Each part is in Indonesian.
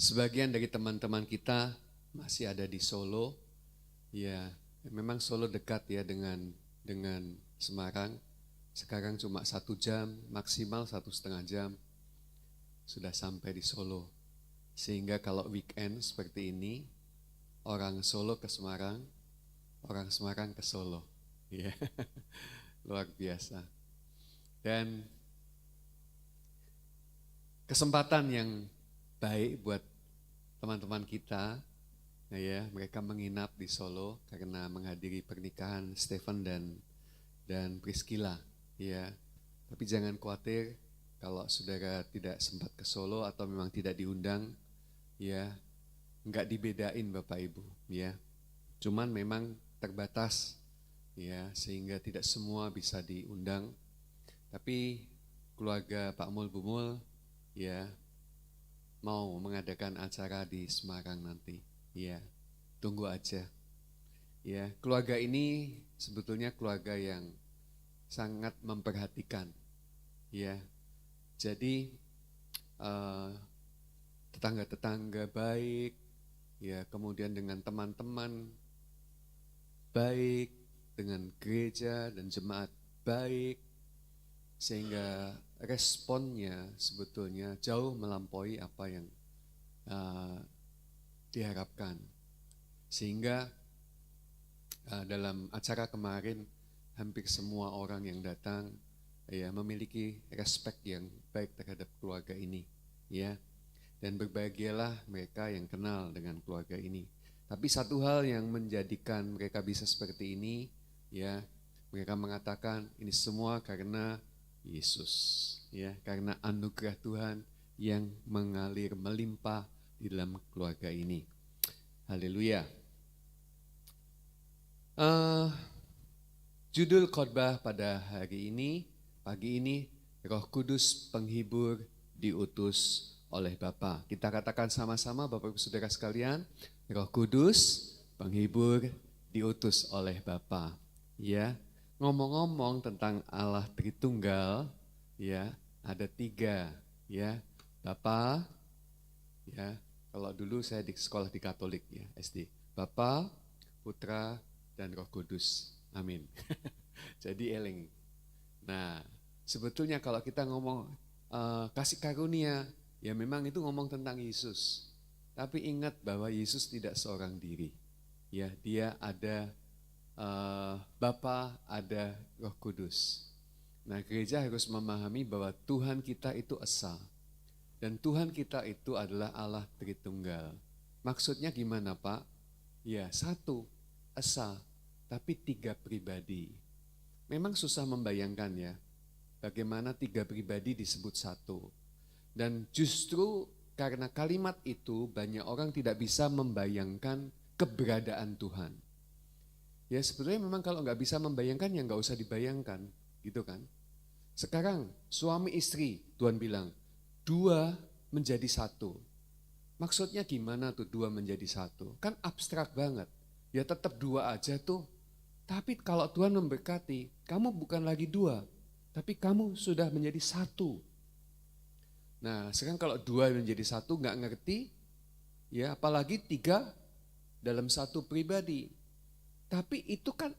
Sebagian dari teman-teman kita masih ada di Solo. Ya, memang Solo dekat ya dengan Semarang. Sekarang cuma 1 jam, maksimal 1,5 jam sudah sampai di Solo. Sehingga kalau weekend seperti ini, orang Solo ke Semarang, orang Semarang ke Solo. Ya, luar biasa. Dan kesempatan yang baik buat teman-teman kita, ya, mereka menginap di Solo karena menghadiri pernikahan Stephen dan Priscilla, ya. Tapi jangan khawatir kalau saudara tidak sempat ke Solo atau memang tidak diundang, ya, enggak dibedain Bapak Ibu, ya. Cuman memang terbatas, ya, sehingga tidak semua bisa diundang. Tapi keluarga Pak Mul Bu Mul, ya, mau mengadakan acara di Semarang nanti, ya, tunggu aja. Ya, keluarga ini sebetulnya keluarga yang sangat memperhatikan, ya. Jadi tetangga-tetangga baik, ya, kemudian dengan teman-teman baik, dengan gereja dan jemaat baik, sehingga responnya sebetulnya jauh melampaui apa yang diharapkan. Sehingga dalam acara kemarin hampir semua orang yang datang ya memiliki respect yang baik terhadap keluarga ini, ya. Dan berbahagialah mereka yang kenal dengan keluarga ini. Tapi satu hal yang menjadikan mereka bisa seperti ini, ya, mereka mengatakan ini semua karena Yesus, ya, karena anugerah Tuhan yang mengalir melimpah di dalam keluarga ini. Haleluya. Judul khotbah pada hari ini, pagi ini, Roh Kudus penghibur diutus oleh Bapa. Kita katakan sama-sama Bapak Ibu Saudara sekalian, Roh Kudus penghibur diutus oleh Bapa. Ya. Ngomong-ngomong tentang Allah Tritunggal, ya, ada 3, ya, Bapa, ya, kalau dulu saya di sekolah di Katolik, ya, SD, Bapa, Putra, dan Roh Kudus, amin. Jadi eling. Nah, sebetulnya kalau kita ngomong kasih karunia, ya memang itu ngomong tentang Yesus. Tapi ingat bahwa Yesus tidak seorang diri, ya, dia ada Bapa, ada Roh Kudus. Nah, gereja harus memahami bahwa Tuhan kita itu esa. Dan Tuhan kita itu adalah Allah Tritunggal. Maksudnya gimana, Pak? Ya, 1, esa, tapi 3 pribadi. Memang susah membayangkan ya, bagaimana 3 pribadi disebut 1. Dan justru karena kalimat itu banyak orang tidak bisa membayangkan keberadaan Tuhan. Ya sebetulnya memang kalau nggak bisa membayangkan ya nggak usah dibayangkan, gitu kan. Sekarang suami istri, Tuhan bilang 2 menjadi 1. Maksudnya gimana tuh 2 menjadi 1? Kan abstrak banget, ya tetap 2 aja tuh. Tapi kalau Tuhan memberkati, kamu bukan lagi 2, tapi kamu sudah menjadi 1. Nah sekarang kalau 2 menjadi 1 nggak ngerti, ya apalagi 3 dalam 1 pribadi. Tapi itu kan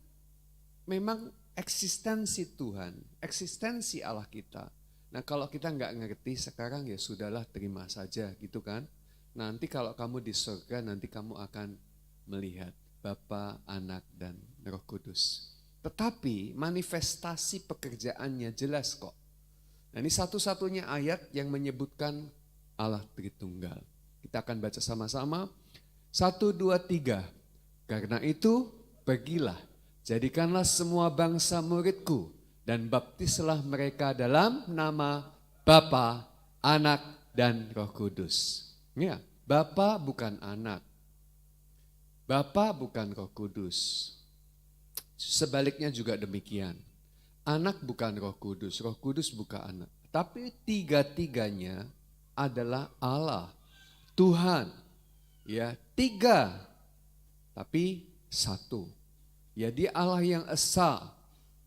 memang eksistensi Tuhan, eksistensi Allah kita. Nah kalau kita nggak ngerti sekarang ya sudahlah terima saja gitu kan. Nanti kalau kamu di surga nanti kamu akan melihat Bapa, Anak, dan Roh Kudus. Tetapi manifestasi pekerjaannya jelas kok. Nah ini satu-satunya ayat yang menyebutkan Allah Tritunggal. Kita akan baca sama-sama. 1, 2, 3. Karena itu pergilah, jadikanlah semua bangsa muridku dan baptislah mereka dalam nama Bapa, Anak, dan Roh Kudus. Ya, Bapa bukan anak, Bapa bukan Roh Kudus. Sebaliknya juga demikian. Anak bukan Roh Kudus bukan anak. Tapi 3-tiganya adalah Allah, Tuhan. Ya, 3, tapi 1. Ya dia Allah yang esa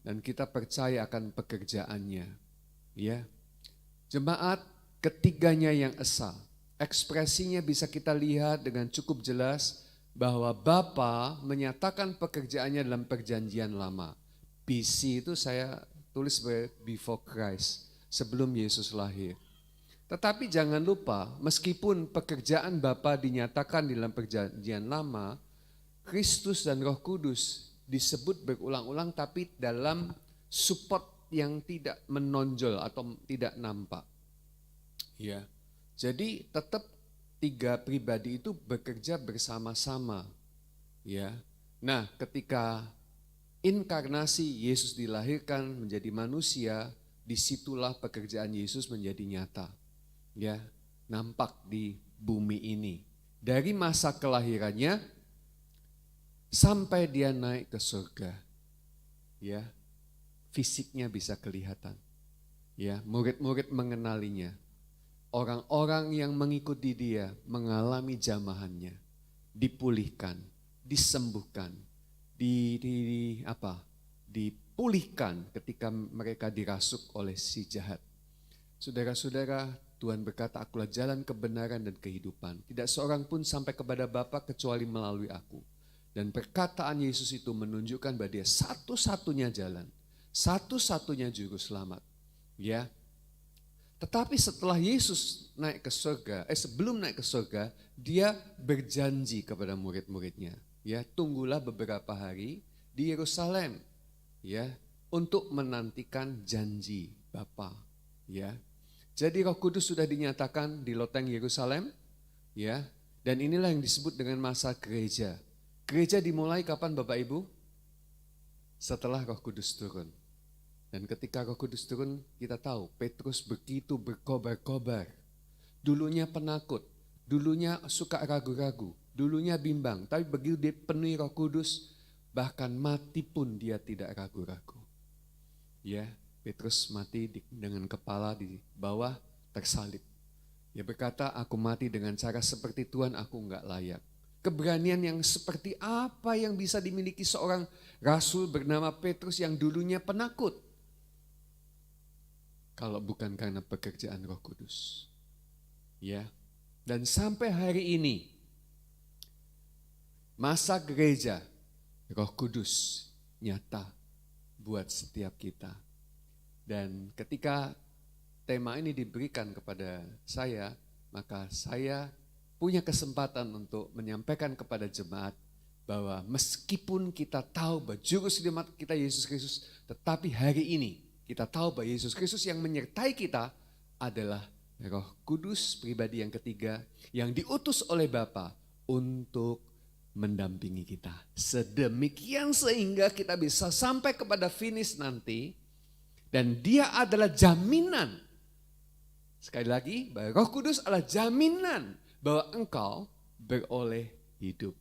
dan kita percaya akan pekerjaannya. Ya. Jemaat ketiganya yang esa. ekspresinya bisa kita lihat dengan cukup jelas bahwa Bapa menyatakan pekerjaannya dalam perjanjian lama. BC itu saya tulis sebagai before Christ, sebelum Yesus lahir. Tetapi jangan lupa, meskipun pekerjaan Bapa dinyatakan dalam perjanjian lama, Kristus dan Roh Kudus disebut berulang-ulang tapi dalam support yang tidak menonjol atau tidak nampak. Ya. Jadi tetap tiga pribadi itu bekerja bersama-sama. Ya. Nah, ketika inkarnasi Yesus dilahirkan menjadi manusia, disitulah pekerjaan Yesus menjadi nyata. Ya, nampak di bumi ini. Dari masa kelahirannya sampai dia naik ke surga. Ya. Fisiknya bisa kelihatan. Ya, murid-murid mengenalinya. Orang-orang yang mengikuti dia mengalami jamahannya, dipulihkan, disembuhkan, dipulihkan ketika mereka dirasuk oleh si jahat. Saudara-saudara, Tuhan berkata, akulah jalan kebenaran dan kehidupan. Tidak seorang pun sampai kepada Bapa kecuali melalui aku. Dan perkataan Yesus itu menunjukkan bahwa dia satu-satunya jalan, satu-satunya juru selamat. Ya. Tetapi setelah Yesus naik ke surga, sebelum naik ke surga, dia berjanji kepada murid-muridnya, ya, tunggulah beberapa hari di Yerusalem, ya, untuk menantikan janji Bapa, ya. Jadi Roh Kudus sudah dinyatakan di loteng Yerusalem, ya, dan inilah yang disebut dengan masa gereja. Gereja dimulai kapan Bapak Ibu? Setelah Roh Kudus turun. Dan ketika Roh Kudus turun, kita tahu Petrus begitu berkobar-kobar. Dulunya penakut, dulunya suka ragu-ragu, dulunya bimbang. Tapi begitu dia penuhi Roh Kudus, bahkan mati pun dia tidak ragu-ragu. Ya, Petrus mati dengan kepala di bawah tersalib. Dia berkata, aku mati dengan cara seperti Tuhan, aku enggak layak. Keberanian yang seperti apa yang bisa dimiliki seorang rasul bernama Petrus yang dulunya penakut? Kalau bukan karena pekerjaan Roh Kudus. Ya. Dan sampai hari ini, masa gereja, Roh Kudus nyata buat setiap kita. Dan ketika tema ini diberikan kepada saya, maka saya punya kesempatan untuk menyampaikan kepada jemaat bahwa meskipun kita tahu bahwa juru selamat kita Yesus Kristus, tetapi hari ini kita tahu bahwa Yesus Kristus yang menyertai kita adalah Roh Kudus pribadi yang ketiga yang diutus oleh Bapa untuk mendampingi kita. Sedemikian sehingga kita bisa sampai kepada finish nanti dan dia adalah jaminan. Sekali lagi, bahwa Roh Kudus adalah jaminan bahwa engkau beroleh hidup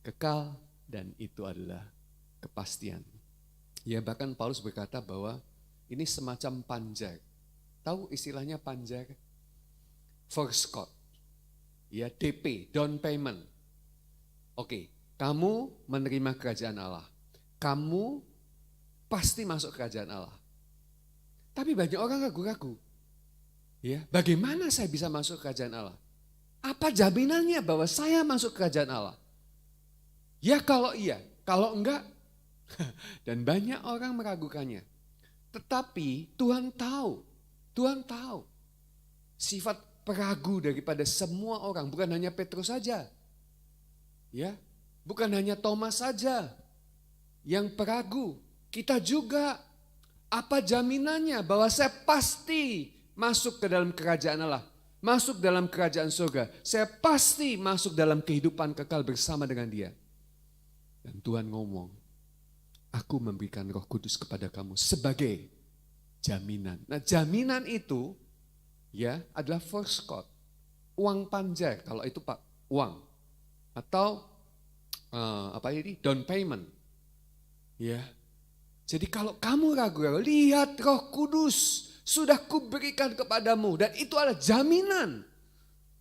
kekal dan itu adalah kepastian. Ya, bahkan Paulus berkata bahwa ini semacam panjar. Tahu istilahnya panjar? First cost. Ya, DP, down payment. Oke, kamu menerima kerajaan Allah. Kamu pasti masuk kerajaan Allah. Tapi banyak orang ragu-ragu. Ya, bagaimana saya bisa masuk kerajaan Allah? Apa jaminannya bahwa saya masuk kerajaan Allah? Ya kalau iya, kalau enggak. Dan banyak orang meragukannya. Tetapi Tuhan tahu sifat peragu daripada semua orang, bukan hanya Petrus saja. Ya, bukan hanya Thomas saja yang peragu. Kita juga, apa jaminannya bahwa saya pasti masuk ke dalam kerajaan Allah, masuk dalam kerajaan surga. Saya pasti masuk dalam kehidupan kekal bersama dengan Dia. Dan Tuhan ngomong, aku memberikan Roh Kudus kepada kamu sebagai jaminan. Nah, jaminan itu ya adalah first cost. Uang panjar kalau itu Pak, uang. Atau down payment. Ya. Jadi kalau kamu ragu-ragu, lihat Roh Kudus sudah kuberikan kepadamu dan itu adalah jaminan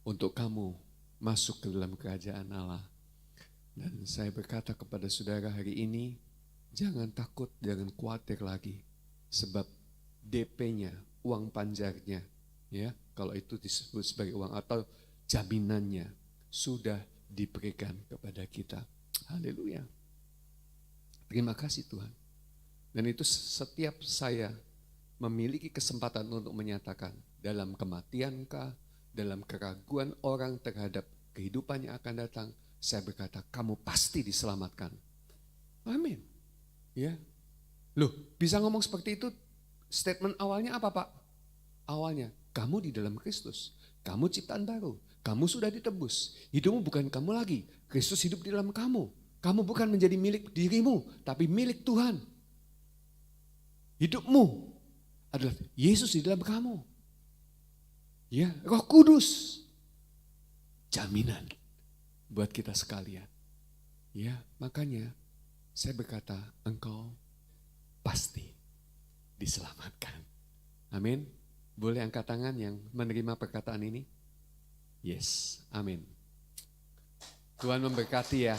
untuk kamu masuk ke dalam kerajaan Allah. Dan saya berkata kepada saudara hari ini, jangan takut, jangan khawatir lagi. Sebab DP-nya, uang panjarnya, ya, kalau itu disebut sebagai uang atau jaminannya sudah diberikan kepada kita. Haleluya. Terima kasih Tuhan. Dan itu setiap saya memiliki kesempatan untuk menyatakan dalam kematiankah, dalam keraguan orang terhadap kehidupan yang akan datang, saya berkata kamu pasti diselamatkan. Amin. Ya. Loh, bisa ngomong seperti itu, statement awalnya apa Pak? Awalnya, kamu di dalam Kristus, kamu ciptaan baru, kamu sudah ditebus, hidupmu bukan kamu lagi, Kristus hidup di dalam kamu. Kamu bukan menjadi milik dirimu, tapi milik Tuhan. Hidupmu adalah Yesus di dalam kamu. Ya, Roh Kudus. Jaminan buat kita sekalian. Ya, makanya saya berkata, engkau pasti diselamatkan. Amin. Boleh angkat tangan yang menerima perkataan ini? Yes, amin. Tuhan memberkati ya.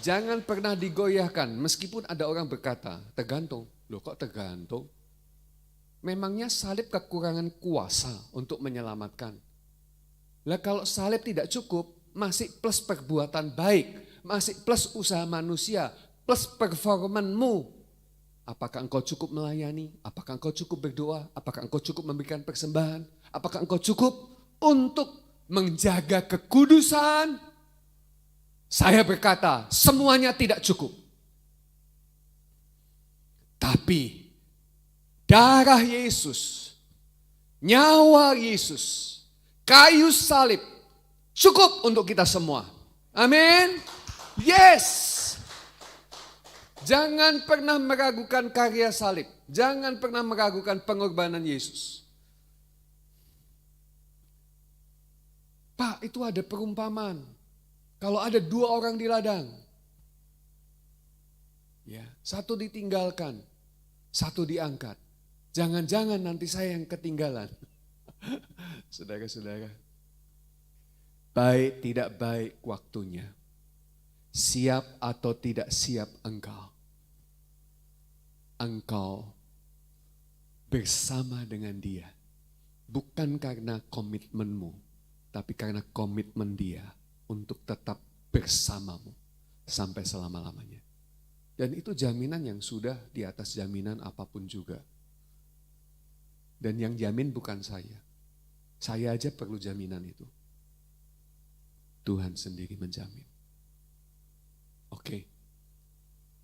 Jangan pernah digoyahkan, meskipun ada orang berkata, tergantung. Loh kok tergantung? Memangnya salib kekurangan kuasa untuk menyelamatkan. Lah kalau salib tidak cukup, masih plus perbuatan baik, masih plus usaha manusia, plus performanmu. Apakah engkau cukup melayani? Apakah engkau cukup berdoa? Apakah engkau cukup memberikan persembahan? Apakah engkau cukup untuk menjaga kekudusan? Saya berkata, semuanya tidak cukup. Tapi darah Yesus, nyawa Yesus, kayu salib cukup untuk kita semua. Amin. Yes. Jangan pernah meragukan karya salib. Jangan pernah meragukan pengorbanan Yesus. Pak, itu ada perumpamaan. Kalau ada 2 orang di ladang, ya, 1 ditinggalkan, 1 diangkat. Jangan-jangan nanti saya yang ketinggalan. Saudara-saudara, baik tidak baik waktunya, siap atau tidak siap engkau bersama dengan dia. Bukan karena komitmenmu, tapi karena komitmen dia untuk tetap bersamamu sampai selama-lamanya. Dan itu jaminan yang sudah di atas jaminan apapun juga. Dan yang jamin bukan saya. Saya aja perlu jaminan itu. Tuhan sendiri menjamin. Oke.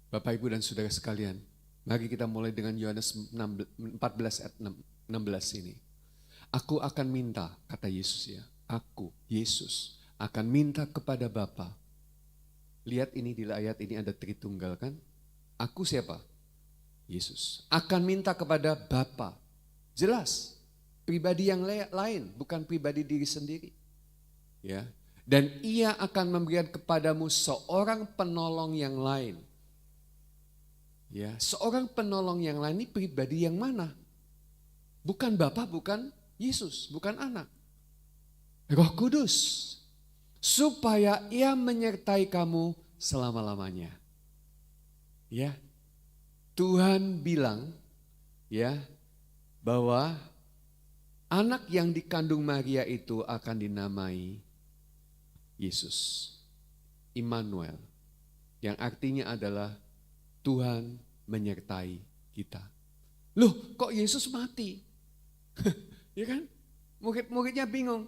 Bapak, Ibu, dan saudara sekalian, mari kita mulai dengan Yohanes 14 ayat 16 ini. Aku akan minta, kata Yesus ya, aku, Yesus, akan minta kepada Bapa. Lihat ini di ayat ini ada Tritunggal kan? Aku siapa? Yesus. Akan minta kepada Bapa. Jelas, pribadi yang lain, bukan pribadi diri sendiri. Ya. Dan ia akan memberikan kepadamu seorang penolong yang lain. Ya, seorang penolong yang lain ini pribadi yang mana? Bukan Bapa, bukan Yesus, bukan anak. Roh Kudus. Supaya ia menyertai kamu selama-lamanya. Ya. Tuhan bilang ya bahwa anak yang dikandung Maria itu akan dinamai Yesus. Immanuel. Yang artinya adalah Tuhan menyertai kita. Loh, kok Yesus mati? Ya kan? Murid-muridnya bingung.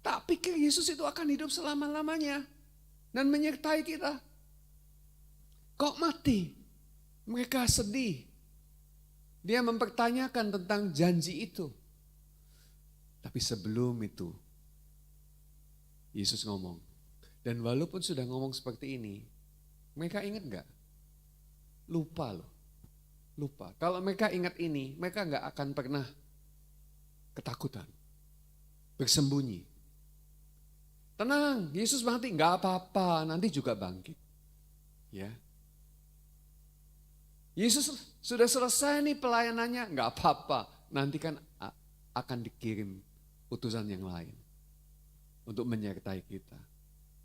Tak pikir Yesus itu akan hidup selama-lamanya dan menyertai kita. Kok mati? Mereka sedih. Dia mempertanyakan tentang janji itu. Tapi sebelum itu, Yesus ngomong. Dan walaupun sudah ngomong seperti ini, mereka ingat gak? Lupa loh. Lupa. Kalau mereka ingat ini, mereka gak akan pernah ketakutan. Bersembunyi. Tenang, Yesus mati, nggak apa-apa, nanti juga bangkit. Ya, Yesus sudah selesai nih pelayanannya, nggak apa-apa, nanti kan akan dikirim utusan yang lain untuk menyertai kita.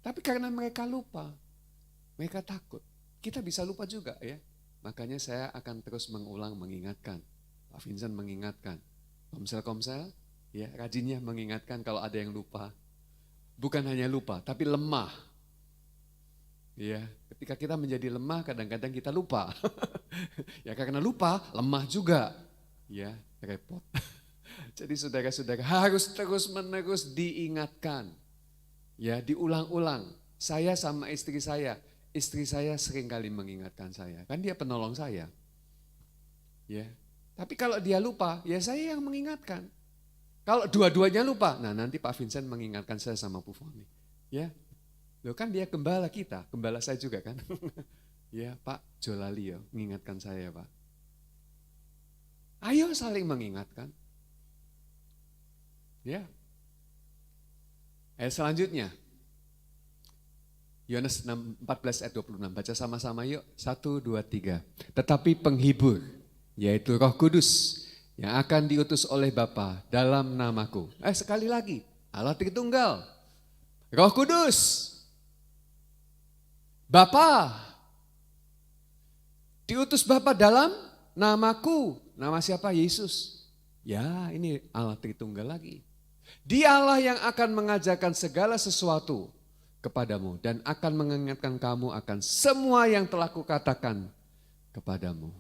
Tapi karena mereka lupa, mereka takut. Kita bisa lupa juga ya. Makanya saya akan terus mengulang mengingatkan. Pak Vincent mengingatkan, komsel-komsel, Ya, rajinnya mengingatkan kalau ada yang lupa. Bukan hanya lupa, tapi lemah. Ya, ketika kita menjadi lemah, kadang-kadang kita lupa. Ya, karena lupa, lemah juga. Ya, repot. Jadi saudara-saudara harus terus-menerus diingatkan. Ya, diulang-ulang. Saya sama istri saya seringkali mengingatkan saya. Kan dia penolong saya. Ya. Tapi kalau dia lupa, ya saya yang mengingatkan. Kalau dua-duanya lupa, nah nanti Pak Vincent mengingatkan saya sama Bu Foni. Ya. Loh kan dia gembala kita, gembala saya juga kan. Ya, Pak Jolali ya, mengingatkan saya, Pak. Ayo saling mengingatkan. Ya. Ayat selanjutnya. Yohanes 14 ayat 26. Baca sama-sama yuk. 1, 2, 3. Tetapi penghibur, yaitu Roh Kudus, yang akan diutus oleh Bapa dalam namaku. Sekali lagi. Allah Tritunggal. Roh Kudus. Bapa. Diutus Bapa dalam namaku. Nama siapa? Yesus. Ya, ini Allah Tritunggal lagi. Dialah yang akan mengajarkan segala sesuatu kepadamu dan akan mengingatkan kamu akan semua yang telah kukatakan kepadamu.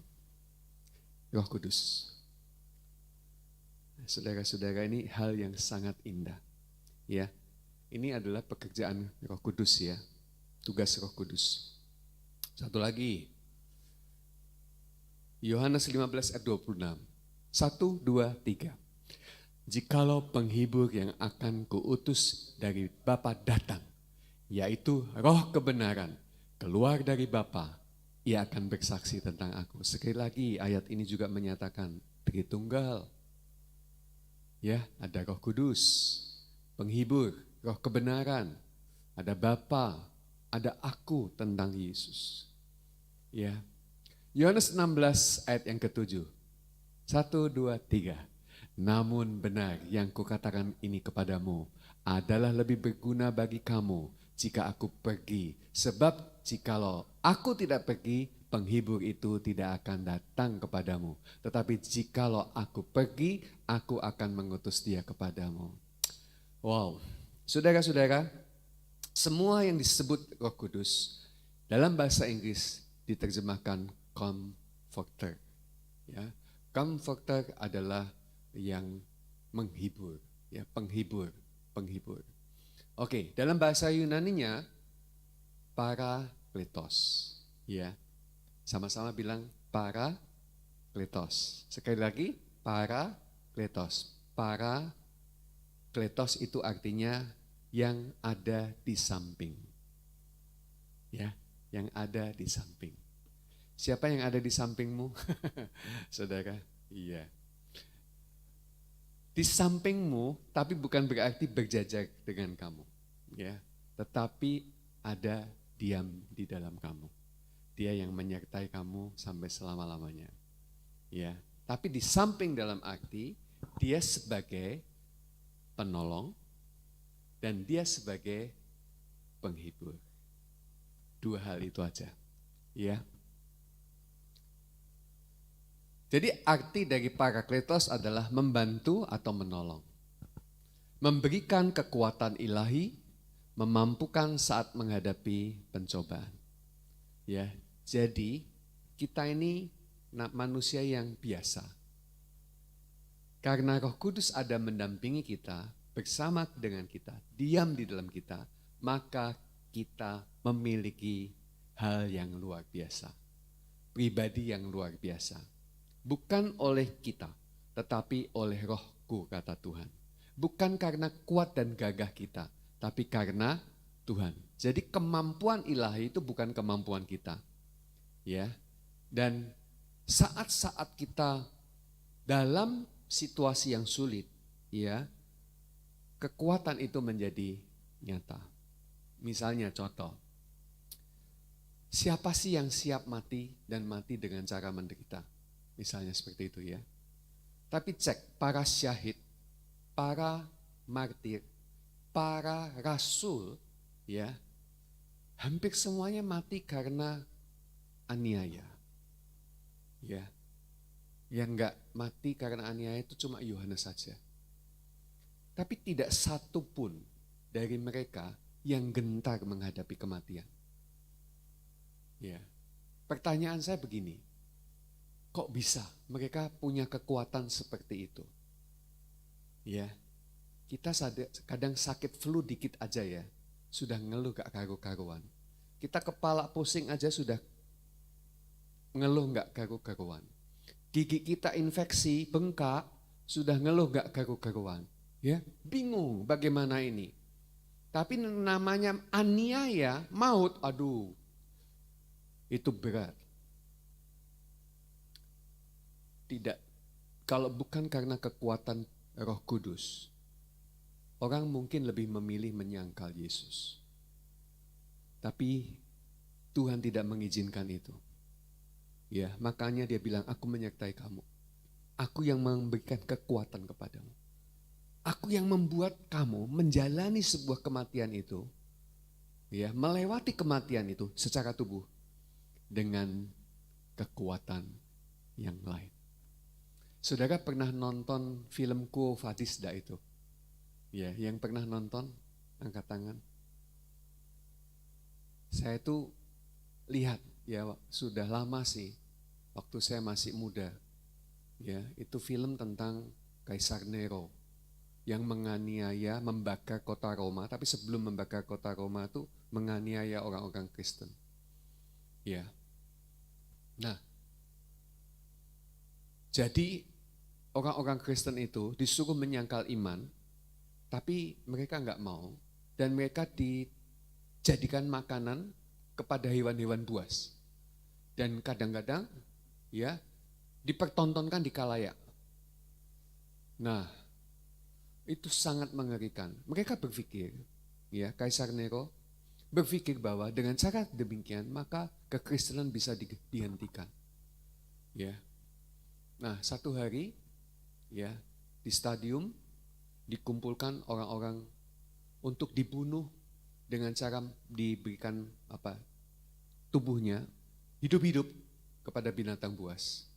Roh Kudus. Saudara-saudara, ini hal yang sangat indah. Ya, ini adalah pekerjaan Roh Kudus ya. Tugas Roh Kudus. Satu lagi. Yohanes 15 ayat 26. 1, 2, 3. Jikalau penghibur yang akan kuutus dari Bapa datang, yaitu Roh kebenaran, keluar dari Bapa, ia akan bersaksi tentang aku. Sekali lagi ayat ini juga menyatakan Tritunggal. Ya, ada Roh Kudus, penghibur, Roh kebenaran, ada Bapa, ada aku tentang Yesus. Ya. Yohanes 16 ayat yang ke-7. 1, 2, 3. Namun benar yang kukatakan ini kepadamu adalah lebih berguna bagi kamu jika aku pergi. Sebab jikalau aku tidak pergi, penghibur itu tidak akan datang kepadamu. Tetapi jikalau aku pergi, aku akan mengutus dia kepadamu. Wow, saudara-saudara, semua yang disebut Roh Kudus dalam bahasa Inggris diterjemahkan comforter. Ya, comforter adalah yang menghibur, ya, penghibur. Oke, dalam bahasa Yunaninya parakletos, ya. Sama-sama bilang parakletos. Sekali lagi, parakletos. Parakletos itu artinya yang ada di samping. Ya, yang ada di samping. Siapa yang ada di sampingmu? Saudara, iya. Di sampingmu, tapi bukan berarti berjajar dengan kamu, ya. Tetapi ada diam di dalam kamu. Dia yang menyertai kamu sampai selama-lamanya, ya. Tapi di samping dalam arti dia sebagai penolong dan dia sebagai penghibur. Dua hal itu aja, ya. Jadi arti dari parakletos adalah membantu atau menolong. Memberikan kekuatan ilahi, memampukan saat menghadapi pencobaan. Ya, jadi kita ini manusia yang biasa. Karena Roh Kudus ada mendampingi kita, bersama dengan kita, diam di dalam kita, maka kita memiliki hal yang luar biasa. Pribadi yang luar biasa. Bukan oleh kita, tetapi oleh Roh-Ku, kata Tuhan. Bukan karena kuat dan gagah kita, tapi karena Tuhan. Jadi kemampuan ilahi itu bukan kemampuan kita. Ya. Dan saat-saat kita dalam situasi yang sulit, ya, kekuatan itu menjadi nyata. Misalnya contoh, siapa sih yang siap mati dan mati dengan cara menderita? Misalnya seperti itu ya. Tapi cek para syahid, para martir, para rasul, ya, hampir semuanya mati karena aniaya. Ya. Yang enggak mati karena aniaya itu cuma Yohanes saja. Tapi tidak satu pun dari mereka yang gentar menghadapi kematian. Ya. Pertanyaan saya begini, kok bisa mereka punya kekuatan seperti itu? Ya, kita kadang sakit flu dikit aja ya, sudah ngeluh gak karu-karuan. Kita kepala pusing aja sudah ngeluh gak karu-karuan. Gigi kita infeksi, bengkak, sudah ngeluh gak karu-karuan. Ya, bingung bagaimana ini. Tapi namanya aniaya, maut, aduh, itu berat. Tidak, kalau bukan karena kekuatan Roh Kudus, orang mungkin lebih memilih menyangkal Yesus. Tapi Tuhan tidak mengizinkan itu. Ya, makanya dia bilang, aku menyertai kamu. Aku yang memberikan kekuatan kepadamu. Aku yang membuat kamu menjalani sebuah kematian itu, ya, melewati kematian itu secara tubuh dengan kekuatan yang lain. Saudara pernah nonton film Quo Vadis itu? Ya, yang pernah nonton, angkat tangan. Saya tuh lihat, ya sudah lama sih, waktu saya masih muda. Ya, itu film tentang Kaisar Nero yang menganiaya, membakar kota Roma, tapi sebelum membakar kota Roma itu menganiaya orang-orang Kristen. Ya. Nah, jadi orang-orang Kristen itu disuruh menyangkal iman, tapi mereka enggak mau, dan mereka dijadikan makanan kepada hewan-hewan buas. Dan kadang-kadang ya dipertontonkan di khalayak. Nah, itu sangat mengerikan. Mereka berpikir, ya Kaisar Nero berpikir bahwa dengan cara demikian maka kekristenan bisa dihentikan. Ya. Nah, satu hari ya di stadium dikumpulkan orang-orang untuk dibunuh dengan cara diberikan tubuhnya hidup-hidup kepada binatang buas.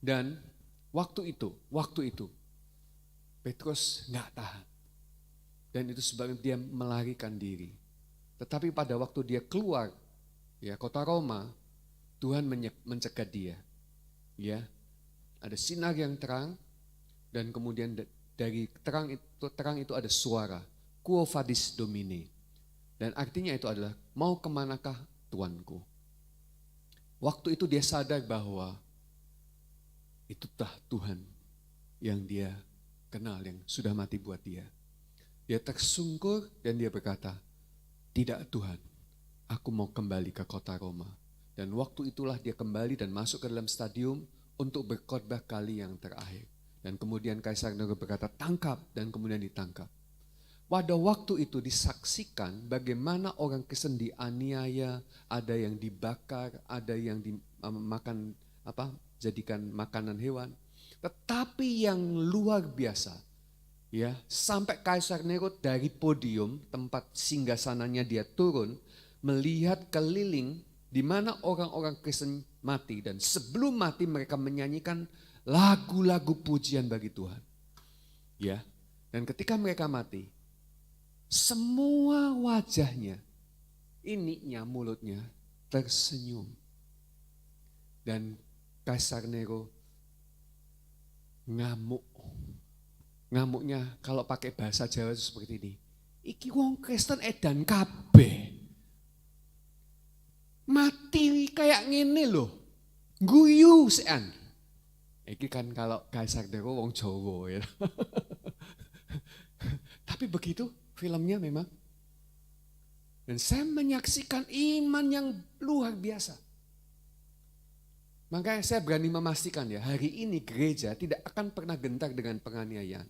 Dan waktu itu Petrus nggak tahan. Dan itu sebabnya dia melarikan diri. Tetapi pada waktu dia keluar ya kota Roma, Tuhan mencegat dia. Ya. Ada sinar yang terang dan kemudian dari terang itu ada suara, Quo Vadis Domine. Dan artinya itu adalah mau kemanakah Tuanku. Waktu itu dia sadar bahwa itu Tuhan yang dia kenal, yang sudah mati buat dia. Dia tersungkur dan dia berkata, tidak Tuhan, aku mau kembali ke kota Roma. Dan waktu itulah dia kembali dan masuk ke dalam stadium untuk berkhotbah kali yang terakhir. Dan kemudian Kaisar Nero berkata, tangkap, dan kemudian ditangkap. Pada waktu itu disaksikan bagaimana orang Kristen dianiaya, ada yang dibakar, ada yang dimakan jadikan makanan hewan. Tetapi yang luar biasa, ya, sampai Kaisar Nero dari podium tempat singgasananya dia turun melihat keliling di mana orang-orang Kristen mati, dan sebelum mati mereka menyanyikan lagu-lagu pujian bagi Tuhan. Ya. Dan ketika mereka mati, semua wajahnya, ininya, mulutnya tersenyum. Dan Kaisar Nero ngamuk. Ngamuknya kalau pakai bahasa Jawa itu seperti ini. Iki wong Kristen edan kabeh. Mati kayak ngene loh. Guyu sean. Iki kan kalau Kaisar Nero wong Jawa ya. Tapi begitu filmnya memang. Dan saya menyaksikan iman yang luar biasa. Makanya saya berani memastikan ya, hari ini gereja tidak akan pernah gentar dengan penganiayaan.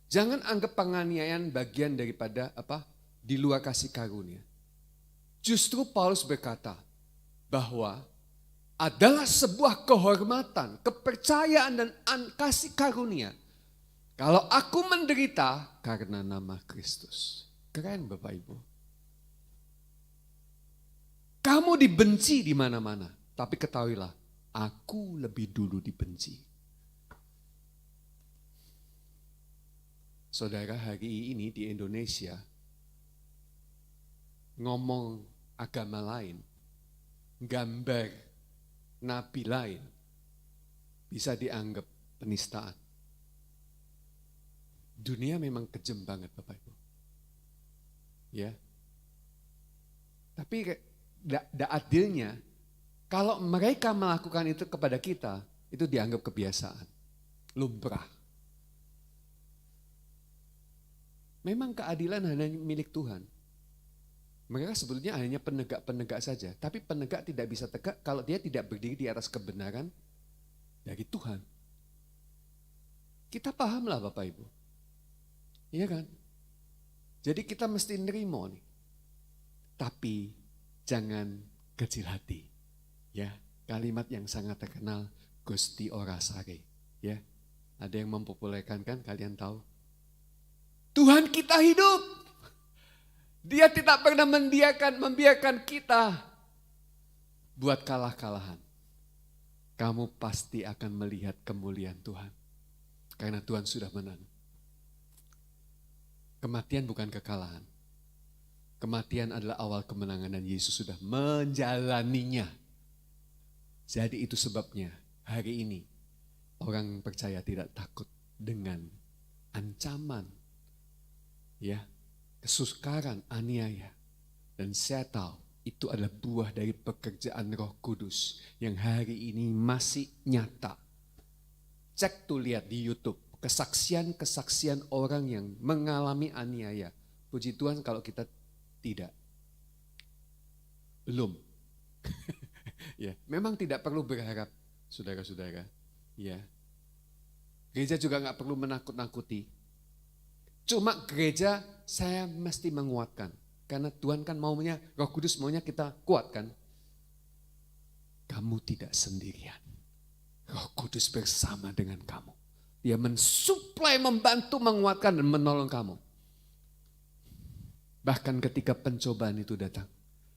Jangan anggap penganiayaan bagian daripada di luar kasih karunia. Justru Paulus berkata bahwa adalah sebuah kehormatan, kepercayaan dan kasih karunia. Kalau aku menderita karena nama Kristus. Keren Bapak Ibu. Kamu dibenci di mana-mana, tapi ketahuilah, aku lebih dulu dibenci. Saudara, hari ini di Indonesia ngomong agama lain, gambar nabi lain bisa dianggap penistaan. Dunia memang kejam banget Bapak Ibu. Ya. Tapi tidak adilnya kalau mereka melakukan itu kepada kita, itu dianggap kebiasaan, lumrah. Memang keadilan hanya milik Tuhan. Mereka sebetulnya hanya penegak-penegak saja, tapi penegak tidak bisa tegak kalau dia tidak berdiri di atas kebenaran dari Tuhan. Kita pahamlah Bapak Ibu. Iya kan? Jadi kita mesti nerimo nih. Tapi jangan kecil hati. Ya, kalimat yang sangat terkenal Gusti ora sare. Ya. Ada yang mempopulerkan kan, kalian tahu? Tuhan kita hidup. Dia tidak pernah membiarkan kita buat kalah-kalahan. Kamu pasti akan melihat kemuliaan Tuhan. Karena Tuhan sudah menang. Kematian bukan kekalahan. Kematian adalah awal kemenangan dan Yesus sudah menjalaninya. Jadi itu sebabnya hari ini orang percaya tidak takut dengan ancaman, ya, kesukaran, aniaya. Dan saya tahu itu adalah buah dari pekerjaan Roh Kudus yang hari ini masih nyata. Cek tuh, lihat di YouTube, kesaksian-kesaksian orang yang mengalami aniaya. Puji Tuhan kalau kita tidak. Belum. Ya, memang tidak perlu berharap, saudara-saudara. Ya. Gereja juga nggak perlu menakut-nakuti. Cuma gereja saya mesti menguatkan. Karena Tuhan kan maunya, Roh Kudus maunya kita kuatkan. Kamu tidak sendirian. Roh Kudus bersama dengan kamu. Dia mensuplai, membantu, menguatkan, dan menolong kamu. Bahkan ketika pencobaan itu datang,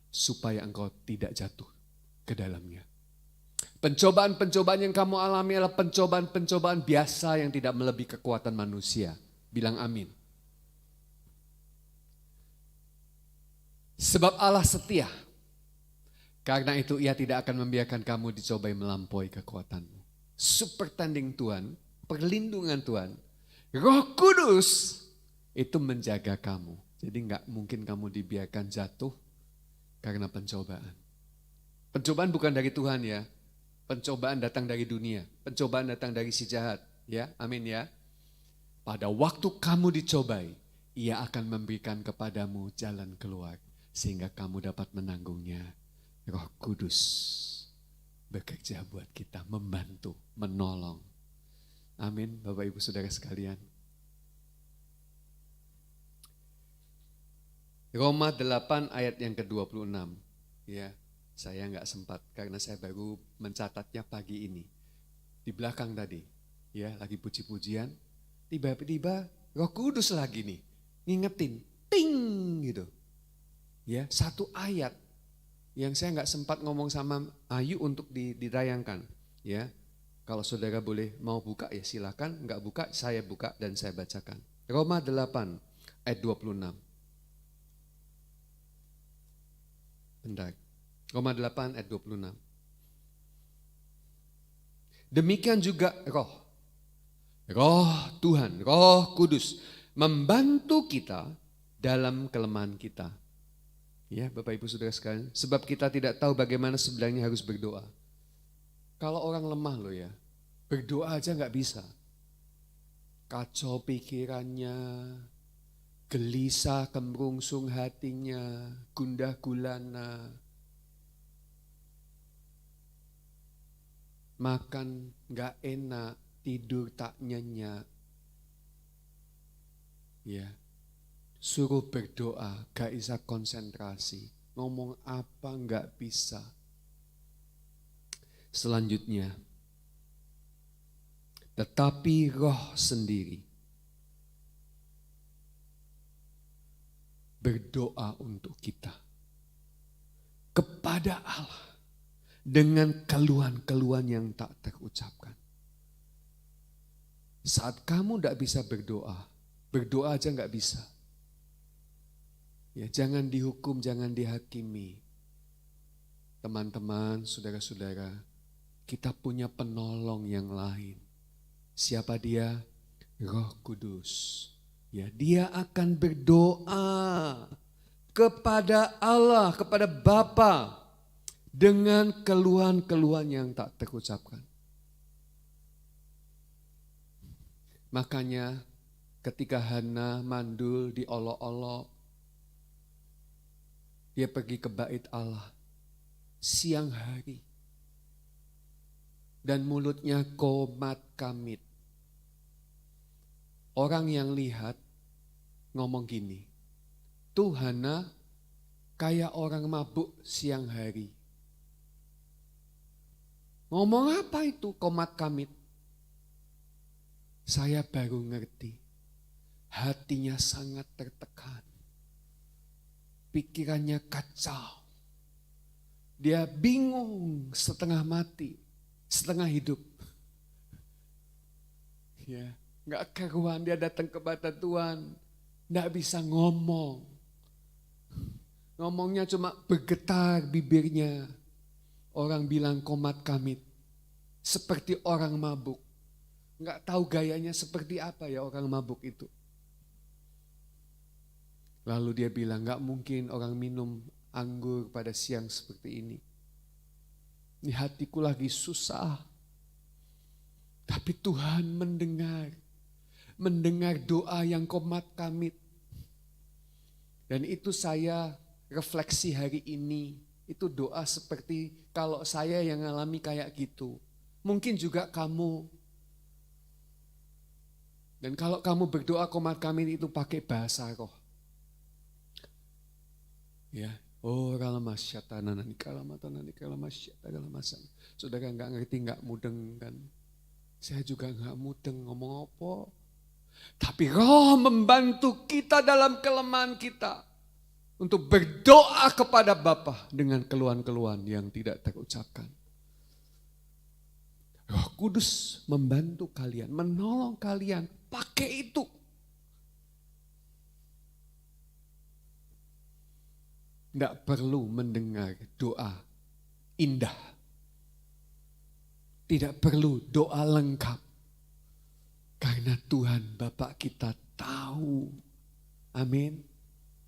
supaya engkau tidak jatuh ke dalamnya. Pencobaan-pencobaan yang kamu alami adalah pencobaan-pencobaan biasa yang tidak melebihi kekuatan manusia. Bilang amin. Sebab Allah setia. Karena itu ia tidak akan membiarkan kamu dicobai melampaui kekuatanmu. Super tanding Tuhan, perlindungan Tuhan, Roh Kudus itu menjaga kamu. Jadi enggak mungkin kamu dibiarkan jatuh karena pencobaan. Pencobaan bukan dari Tuhan ya. Pencobaan datang dari dunia. Pencobaan datang dari si jahat. Ya, amin ya. Pada waktu kamu dicobai, ia akan memberikan kepadamu jalan keluar. Sehingga kamu dapat menanggungnya. Roh Kudus bekerja buat kita, membantu, menolong. Amin, Bapak Ibu Saudara sekalian. Roma 8 ayat yang ke-26. Ya, saya nggak sempat karena saya baru mencatatnya pagi ini. Di belakang tadi, ya, lagi puji-pujian. Tiba-tiba Roh Kudus lagi nih, ngingetin, ting gitu. Ya, satu ayat yang saya nggak sempat ngomong sama Ayu untuk ditayangkan. Ya, kalau saudara boleh mau buka ya silakan, nggak buka saya buka dan saya bacakan. Roma 8 ayat 26. Bentar. Roma 8 ayat 26. Demikian juga Roh Tuhan, Roh Kudus membantu kita dalam kelemahan kita. Ya, Bapak Ibu Saudara sekalian, sebab kita tidak tahu bagaimana sebenarnya harus berdoa. Kalau orang lemah loh ya, berdoa aja nggak bisa. Kacau pikirannya, gelisah kemerungsung hatinya, gundah gulana, makan nggak enak, tidur tak nyenyak. Ya, suruh berdoa, gak bisa konsentrasi, ngomong apa nggak bisa. Selanjutnya, tetapi Roh sendiri berdoa untuk kita kepada Allah dengan keluhan-keluhan yang tak terucapkan. Saat kamu tidak bisa berdoa, Berdoa aja nggak bisa. Ya, jangan dihukum, jangan dihakimi. Teman-teman, saudara-saudara, kita punya penolong yang lain. Siapa dia? Roh Kudus. Ya, dia akan berdoa kepada Allah, kepada Bapa dengan keluhan-keluhan yang tak terucapkan. Makanya ketika Hana mandul diolok-olok, dia pergi ke bait Allah siang hari. Dan mulutnya komat kamit. Orang yang lihat ngomong gini, tuh Hana kayak orang mabuk siang hari. Ngomong apa itu komat kamit? Saya baru ngerti. Hatinya sangat tertekan. Pikirannya kacau. Dia bingung, setengah mati, setengah hidup. Ya, nggak karuan dia datang kepada Tuhan, nggak bisa ngomong. Ngomongnya cuma bergetar bibirnya. Orang bilang komat kamit, seperti orang mabuk. Nggak tahu gayanya seperti apa ya orang mabuk itu. Lalu dia bilang, nggak mungkin orang minum anggur pada siang seperti ini. Ini hatiku lagi susah. Tapi Tuhan mendengar doa yang komat kamit. Dan itu saya refleksi hari ini. Itu doa seperti kalau saya yang ngalami kayak gitu. Mungkin juga kamu. Dan kalau kamu berdoa komat kamit itu pakai bahasa roh. Ya, oh kalamasyatanan kalamatanani kalamasyatagalamasang. Saudara nggak ngerti, nggak mudeng kan? Saya juga nggak mudeng ngomong apa. Tapi Roh membantu kita dalam kelemahan kita untuk berdoa kepada Bapa dengan keluhan-keluhan yang tidak terucapkan. Roh Kudus membantu kalian, menolong kalian, pakai itu. Nggak perlu mendengar doa indah. Tidak perlu doa lengkap. Karena Tuhan Bapak kita tahu. Amin.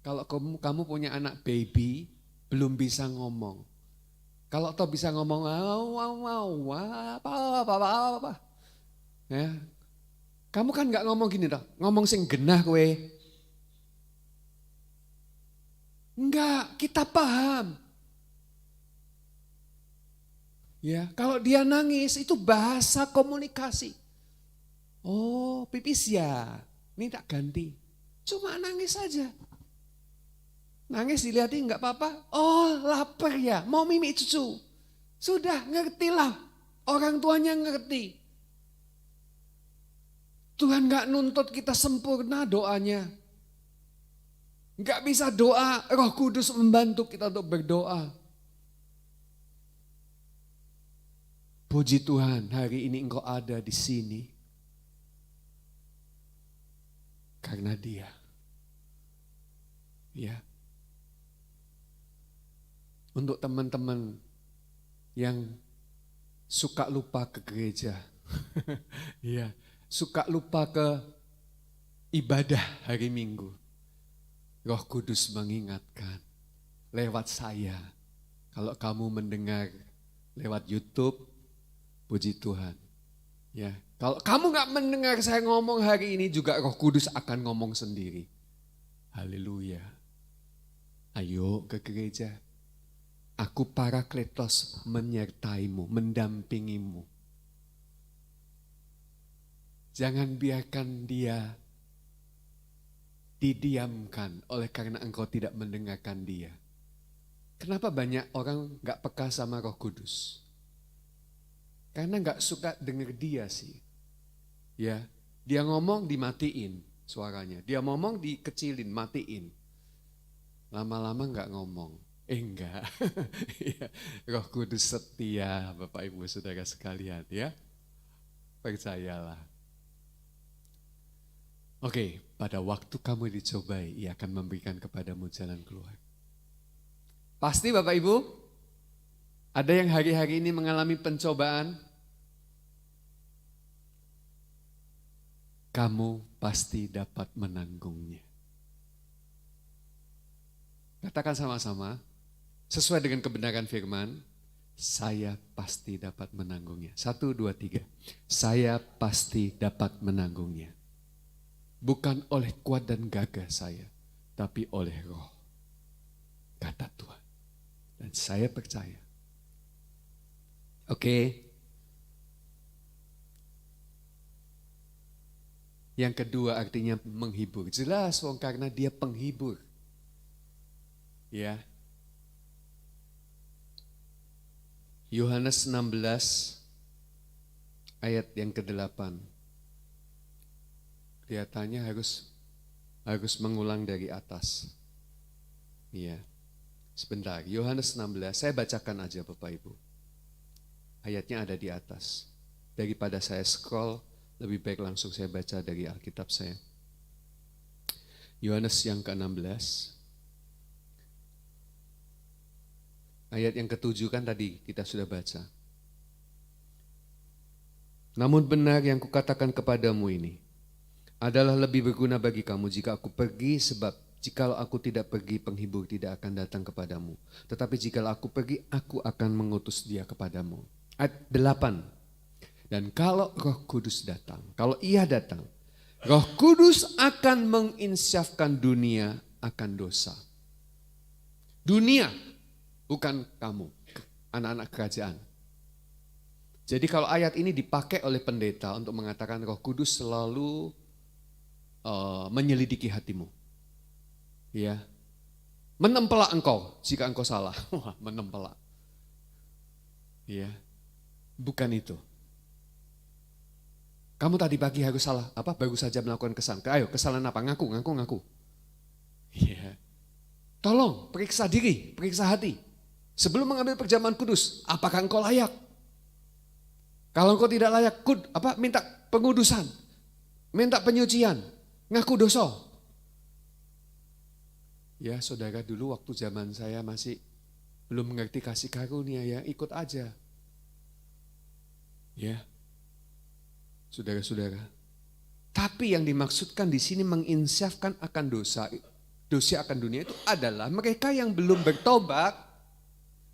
Kalau kamu punya anak baby, belum bisa ngomong. Kalau toh bisa ngomong, apa. Ya. Kamu kan nggak ngomong gini toh, ngomong sing genah kowe. Enggak, kita paham. Ya, kalau dia nangis itu bahasa komunikasi. Oh, pipis ya. Ini tak ganti. Cuma nangis saja. Nangis dilihatin enggak apa-apa. Oh, lapar ya, mau mimi cucu. Sudah, ngertilah. Orang tuanya ngerti. Tuhan enggak nuntut kita sempurna doanya. Enggak bisa doa, Roh Kudus membantu kita untuk berdoa. Puji Tuhan, hari ini engkau ada di sini. Karena Dia. Ya. Untuk teman-teman yang suka lupa ke gereja. Ya, suka lupa ke ibadah hari Minggu. Roh Kudus mengingatkan lewat saya. Kalau kamu mendengar lewat YouTube, puji Tuhan. Ya, kalau kamu nggak mendengar saya ngomong hari ini juga Roh Kudus akan ngomong sendiri. Haleluya. Ayo ke gereja. Aku Parakletos menyertaimu, mendampingimu. Jangan biarkan dia didiamkan oleh karena engkau tidak mendengarkan dia. Kenapa banyak orang gak peka sama Roh Kudus? Karena gak suka denger dia sih. Ya, dia ngomong dimatiin suaranya. Dia ngomong dikecilin, matiin. Lama-lama gak ngomong. Enggak. Roh Kudus setia Bapak Ibu Saudara sekalian ya. Percayalah. Oke, pada waktu kamu dicobai, Ia akan memberikan kepadamu jalan keluar. Pasti Bapak Ibu, ada yang hari-hari ini mengalami pencobaan. Kamu pasti dapat menanggungnya. Katakan sama-sama, sesuai dengan kebenaran firman, saya pasti dapat menanggungnya. 1, 2, 3. Saya pasti dapat menanggungnya. Bukan oleh kuat dan gagah saya, tapi oleh Roh, kata Tuhan. Dan saya percaya. Oke. Yang kedua artinya menghibur. Jelas karena dia penghibur. Ya. Yohanes 16 ayat yang ke-8. Kelihatannya harus mengulang dari atas. Iya. Sebentar, Yohanes 16, saya bacakan aja Bapak Ibu. Ayatnya ada di atas. Daripada saya scroll, lebih baik langsung saya baca dari Alkitab saya. Yohanes yang ke-16. Ayat yang ke-7 kan tadi kita sudah baca. Namun benar yang kukatakan kepadamu ini adalah lebih berguna bagi kamu jika aku pergi, sebab jikalau aku tidak pergi, penghibur tidak akan datang kepadamu. Tetapi jikalau aku pergi, aku akan mengutus dia kepadamu. Ayat 8. Dan kalau Roh Kudus datang, kalau Ia datang, Roh Kudus akan menginsyafkan dunia akan dosa. Dunia, bukan kamu, anak-anak kerajaan. Jadi kalau ayat ini dipakai oleh pendeta untuk mengatakan Roh Kudus selalu menyelidiki hatimu. Ya. Menempelak engkau jika engkau salah. Wah, menempelak. Ya. Bukan itu. Kamu tadi pagi harus salah, baru saja melakukan kesalahan. Ayo, kesalahan apa? Ngaku. Ya. Tolong periksa diri, periksa hati. Sebelum mengambil perjamuan kudus, apakah engkau layak? Kalau engkau tidak layak, minta pengudusan, minta penyucian, ngaku dosa. Ya saudara, dulu waktu zaman saya masih belum mengerti kasih karunia, ya ikut aja. Ya, saudara-saudara. Tapi yang dimaksudkan di sini menginsyafkan akan dosa akan dunia itu adalah mereka yang belum bertobat,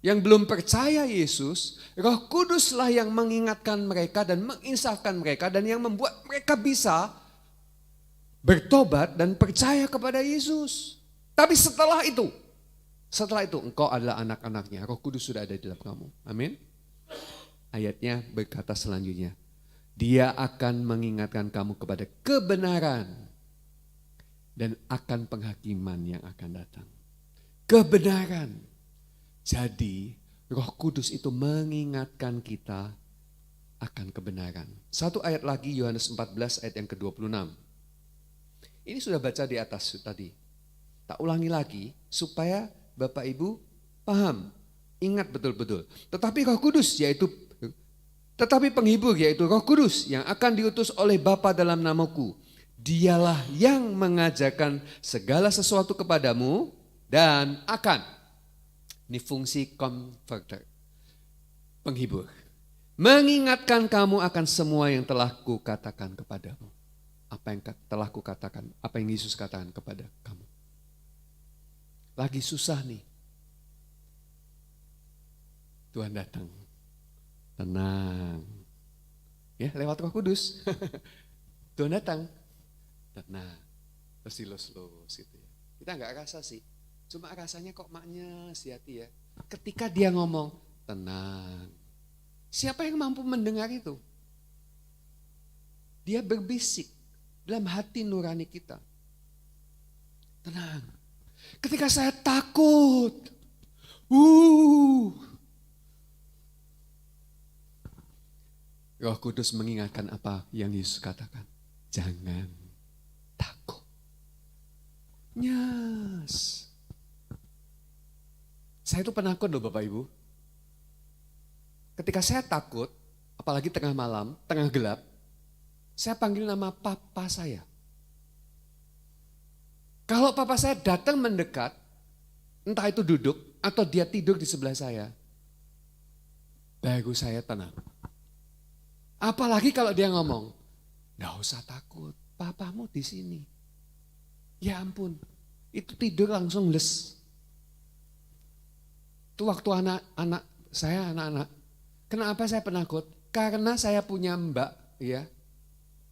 yang belum percaya Yesus. Roh Kuduslah yang mengingatkan mereka dan menginsafkan mereka dan yang membuat mereka bisa bertobat dan percaya kepada Yesus. Tapi setelah itu engkau adalah anak-anaknya. Roh Kudus sudah ada di dalam kamu. Amin. Ayatnya berkata selanjutnya, Dia akan mengingatkan kamu kepada kebenaran dan akan penghakiman yang akan datang. Kebenaran. Jadi Roh Kudus itu mengingatkan kita akan kebenaran. Satu ayat lagi, Yohanes 14 ayat yang ke-26. Ini sudah baca di atas tadi. Tak ulangi lagi supaya Bapak Ibu paham. Ingat betul-betul. Tetapi penghibur yaitu Roh Kudus yang akan diutus oleh Bapa dalam namaku. Dialah yang mengajarkan segala sesuatu kepadamu dan akan. Ini fungsi comforter, penghibur. Mengingatkan kamu akan semua yang telah kukatakan kepadamu. Apa yang telah kukatakan, apa yang Yesus katakan kepada kamu. Lagi susah nih. Tuhan datang. Tenang. Ya, lewat Roh Kudus. Tuhan datang. Tenang. Terus dilus-lus gitu ya. Kita enggak rasa sih. Cuma rasanya kok maknya si hati ya. Ketika dia ngomong, tenang. Siapa yang mampu mendengar itu? Dia berbisik dalam hati nurani kita. Tenang. Ketika saya takut, Roh Kudus mengingatkan apa yang Yesus katakan. Jangan takut. Nyas. Saya itu penakut loh Bapak Ibu. Ketika saya takut, apalagi tengah malam, tengah gelap, saya panggil nama papa saya. Kalau papa saya datang mendekat, entah itu duduk atau dia tidur di sebelah saya, baru saya tenang. Apalagi kalau dia ngomong, nggak usah takut, papamu di sini. Ya ampun, itu tidur langsung les. Itu waktu anak-anak. Kenapa saya penakut? Karena saya punya mbak, ya,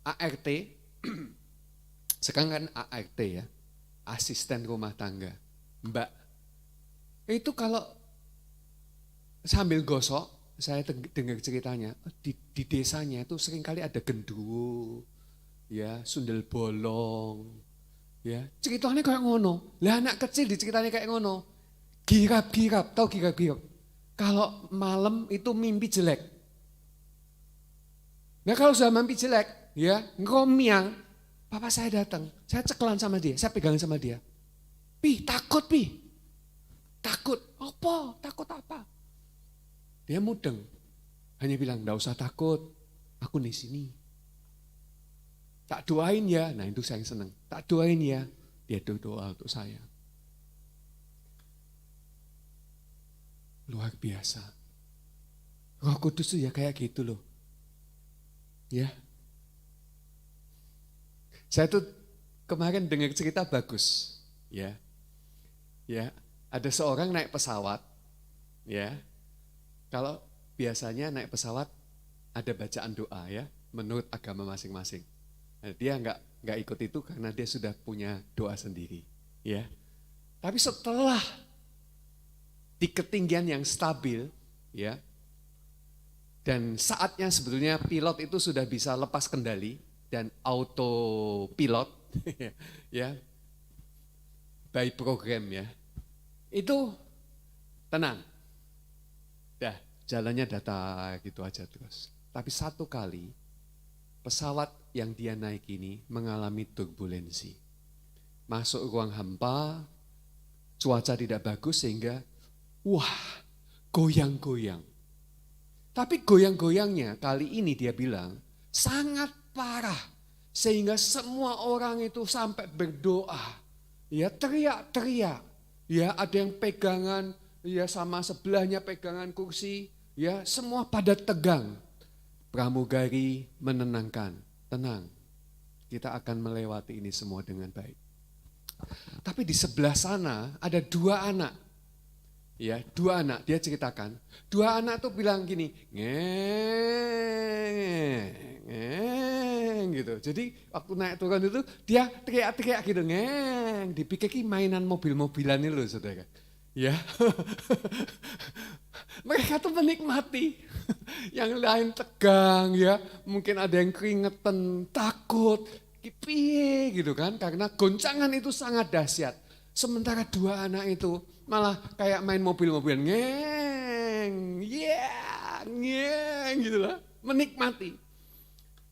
ART. Sekarang kan ART ya, asisten rumah tangga. Mbak, itu kalau sambil gosok, saya dengar ceritanya, di desanya itu seringkali ada genderuwo, ya, sundel bolong, ya, ceritanya kayak ngono. Lah anak kecil diceritanya kayak ngono. Girap-girap, tahu girap-girap? Kalau malam itu mimpi jelek. Nah kalau sudah mimpi jelek, ya, ngomiang, papa saya datang, saya cekelan sama dia, saya pegang sama dia. Pi, takut pi. Takut, apa? Takut apa? Dia mudeng, hanya bilang, enggak usah takut, aku di sini. Tak doain ya, nah itu saya senang. Tak doain ya, dia doa untuk saya. Luar biasa. Roh Kudus tuh ya kayak gitu loh. Ya. Saya tuh kemarin dengar cerita bagus. Ya. Ya, ada seorang naik pesawat. Ya. Kalau biasanya naik pesawat ada bacaan doa ya, menurut agama masing-masing. Nah, dia nggak ikut itu karena dia sudah punya doa sendiri, ya. Tapi setelah di ketinggian yang stabil, ya, dan saatnya sebetulnya pilot itu sudah bisa lepas kendali dan autopilot, ya, by program ya, itu tenang, dah jalannya datar gitu aja terus. Tapi satu kali pesawat yang dia naik ini mengalami turbulensi, masuk ruang hampa, cuaca tidak bagus sehingga wah, goyang-goyang. Tapi goyang-goyangnya kali ini dia bilang sangat parah. Sehingga semua orang itu sampai berdoa. Ya teriak-teriak. Ya ada yang pegangan, ya sama sebelahnya pegangan kursi. Ya semua pada tegang. Pramugari menenangkan, tenang. Kita akan melewati ini semua dengan baik. Tapi di sebelah sana ada dua anak. Ya, dua anak, dia ceritakan. Dua anak tuh bilang gini, ngeng, gitu. Jadi waktu naik turun itu dia teriak-teriak gitu, ngeng. Dipikir mainan mobil-mobilan itu loh saudara. Ya, mereka tuh menikmati. Yang lain tegang ya, mungkin ada yang keringetan, takut, piye gitu kan. Karena goncangan itu sangat dahsyat. Sementara dua anak itu malah kayak main mobil-mobilan, ngeng, ngeng gitu lah, menikmati.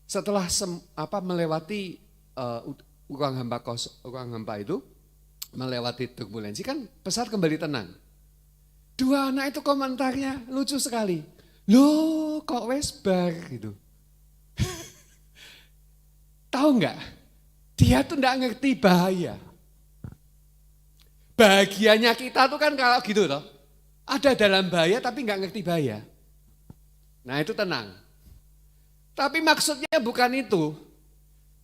Setelah melewati ruang hampa itu, melewati turbulensi kan pesawat kembali tenang. Dua anak itu komentarnya lucu sekali. Loh kok wes bar gitu. Tahu nggak? Dia tuh nggak ngerti bahaya. Bahagianya kita tuh kan kalau gitu loh. Ada dalam bahaya tapi nggak ngerti bahaya. Nah itu tenang. Tapi maksudnya bukan itu.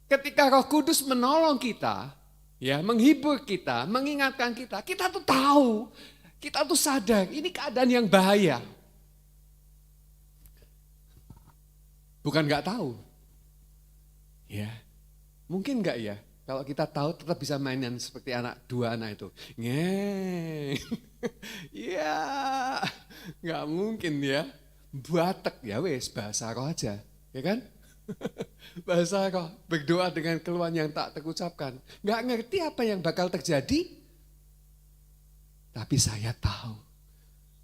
Ketika Roh Kudus menolong kita, ya menghibur kita, mengingatkan kita tuh tahu, kita tuh sadar ini keadaan yang bahaya. Bukan nggak tahu. Ya, mungkin nggak ya? Kalau kita tahu tetap bisa mainan seperti dua anak itu. Ngeng. Ya, nggak mungkin ya. Batek ya wes bahasa roh aja. Ya kan? Bahasa roh, berdoa dengan keluhan yang tak terucapkan. Nggak ngerti apa yang bakal terjadi. Tapi saya tahu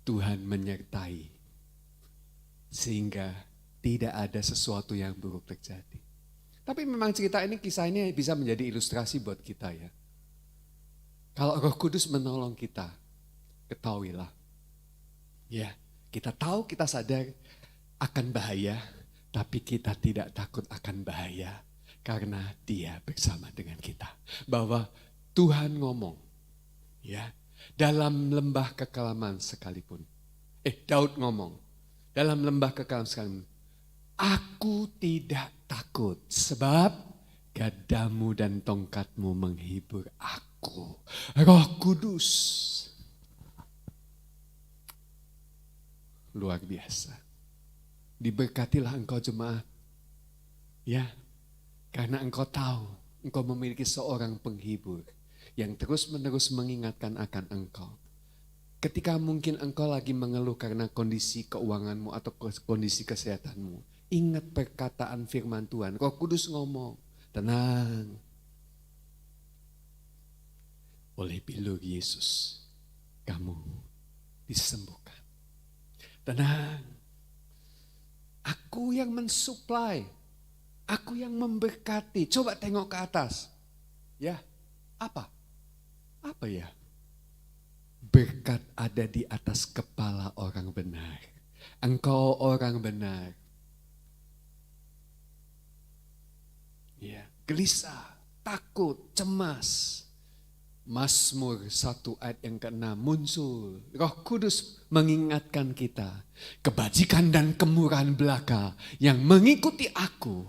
Tuhan menyertai. Sehingga tidak ada sesuatu yang buruk terjadi. Tapi memang kisah ini bisa menjadi ilustrasi buat kita ya. Kalau Roh Kudus menolong kita, ketahuilah. Ya, kita tahu, kita sadar akan bahaya, tapi kita tidak takut akan bahaya. Karena Dia bersama dengan kita. Bahwa Tuhan ngomong, ya, dalam lembah kekelaman sekalipun. Daud ngomong, dalam lembah kekelaman sekalipun, aku tidak takut sebab gadamu dan tongkatmu menghibur aku. Roh Kudus. Luar biasa. Diberkatilah engkau jemaat. Ya, karena engkau tahu, engkau memiliki seorang penghibur yang terus-menerus mengingatkan akan engkau. Ketika mungkin engkau lagi mengeluh karena kondisi keuanganmu atau kondisi kesehatanmu, ingat perkataan firman Tuhan. Roh Kudus ngomong, tenang. Oleh bilur Yesus, kamu disembuhkan. Tenang. Aku yang mensuplai. Aku yang memberkati. Coba tengok ke atas. Ya, apa? Apa ya? Berkat ada di atas kepala orang benar. Engkau orang benar. Ya, gelisah, takut, cemas. Mazmur 1 ayat yang ke-6 muncul. Roh Kudus mengingatkan kita. Kebajikan dan kemurahan belaka yang mengikuti aku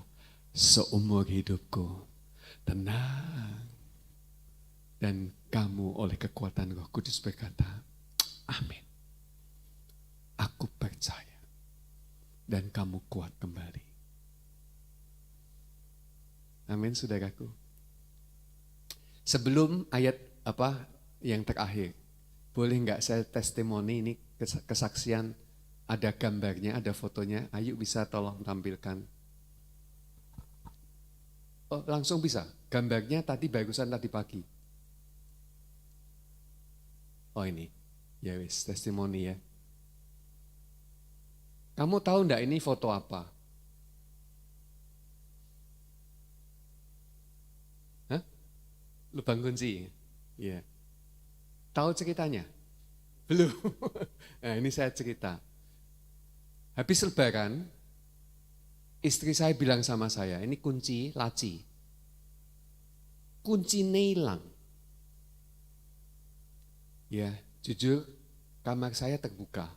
seumur hidupku. Tenang. Dan kamu oleh kekuatan Roh Kudus berkata, amin. Aku percaya. Dan kamu kuat kembali. Amin, saudaraku. Sebelum ayat yang terakhir, boleh nggak saya testimoni ini kesaksian, ada gambarnya, ada fotonya, ayo bisa tolong tampilkan. Oh langsung bisa, gambarnya barusan tadi pagi. Oh ini, ya wis testimoni ya. Kamu tahu enggak ini foto apa? Hah? Lubang kunci? Iya. Tahu ceritanya? Belum. Nah ini saya cerita. Habis lebaran, istri saya bilang sama saya, ini kunci laci. Kuncinya hilang. Ya, jujur kamar saya terbuka.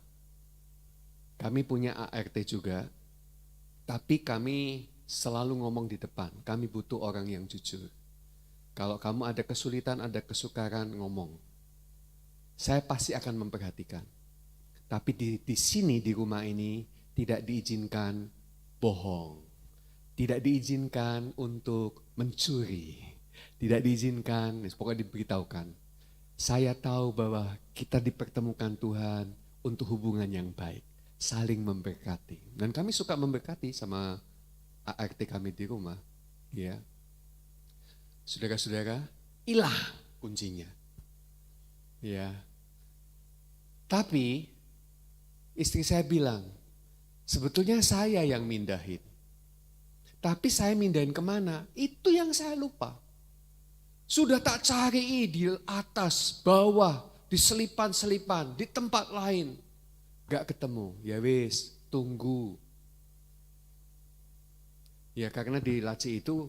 Kami punya ART juga, tapi kami selalu ngomong di depan, kami butuh orang yang jujur. Kalau kamu ada kesulitan, ada kesukaran, ngomong. Saya pasti akan memperhatikan. Tapi di sini, di rumah ini, tidak diizinkan bohong. Tidak diizinkan untuk mencuri. Tidak diizinkan, pokoknya diberitahukan. Saya tahu bahwa kita dipertemukan Tuhan untuk hubungan yang baik. Saling memberkati. Dan kami suka memberkati sama ART kami di rumah. Ya. Saudara-saudara, hilang kuncinya. Ya. Tapi istri saya bilang, sebetulnya saya yang mindahin. Tapi saya mindahin kemana? Itu yang saya lupa. Sudah tak cari di atas, bawah, di selipan-selipan, di tempat lain. Gak ketemu, ya wis, tunggu. Ya karena di laci itu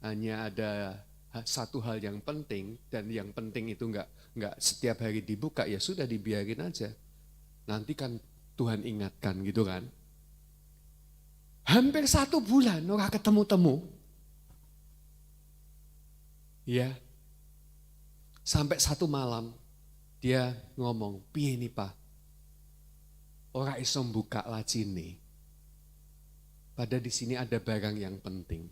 hanya ada satu hal yang penting, dan yang penting itu nggak setiap hari dibuka, ya sudah dibiarin aja. Nanti kan Tuhan ingatkan gitu kan. Hampir 1 bulan orang ketemu-temu. Ya, sampai 1 malam dia ngomong, piye nih Pak, ora iso buka laci ini. Pada di sini ada barang yang penting,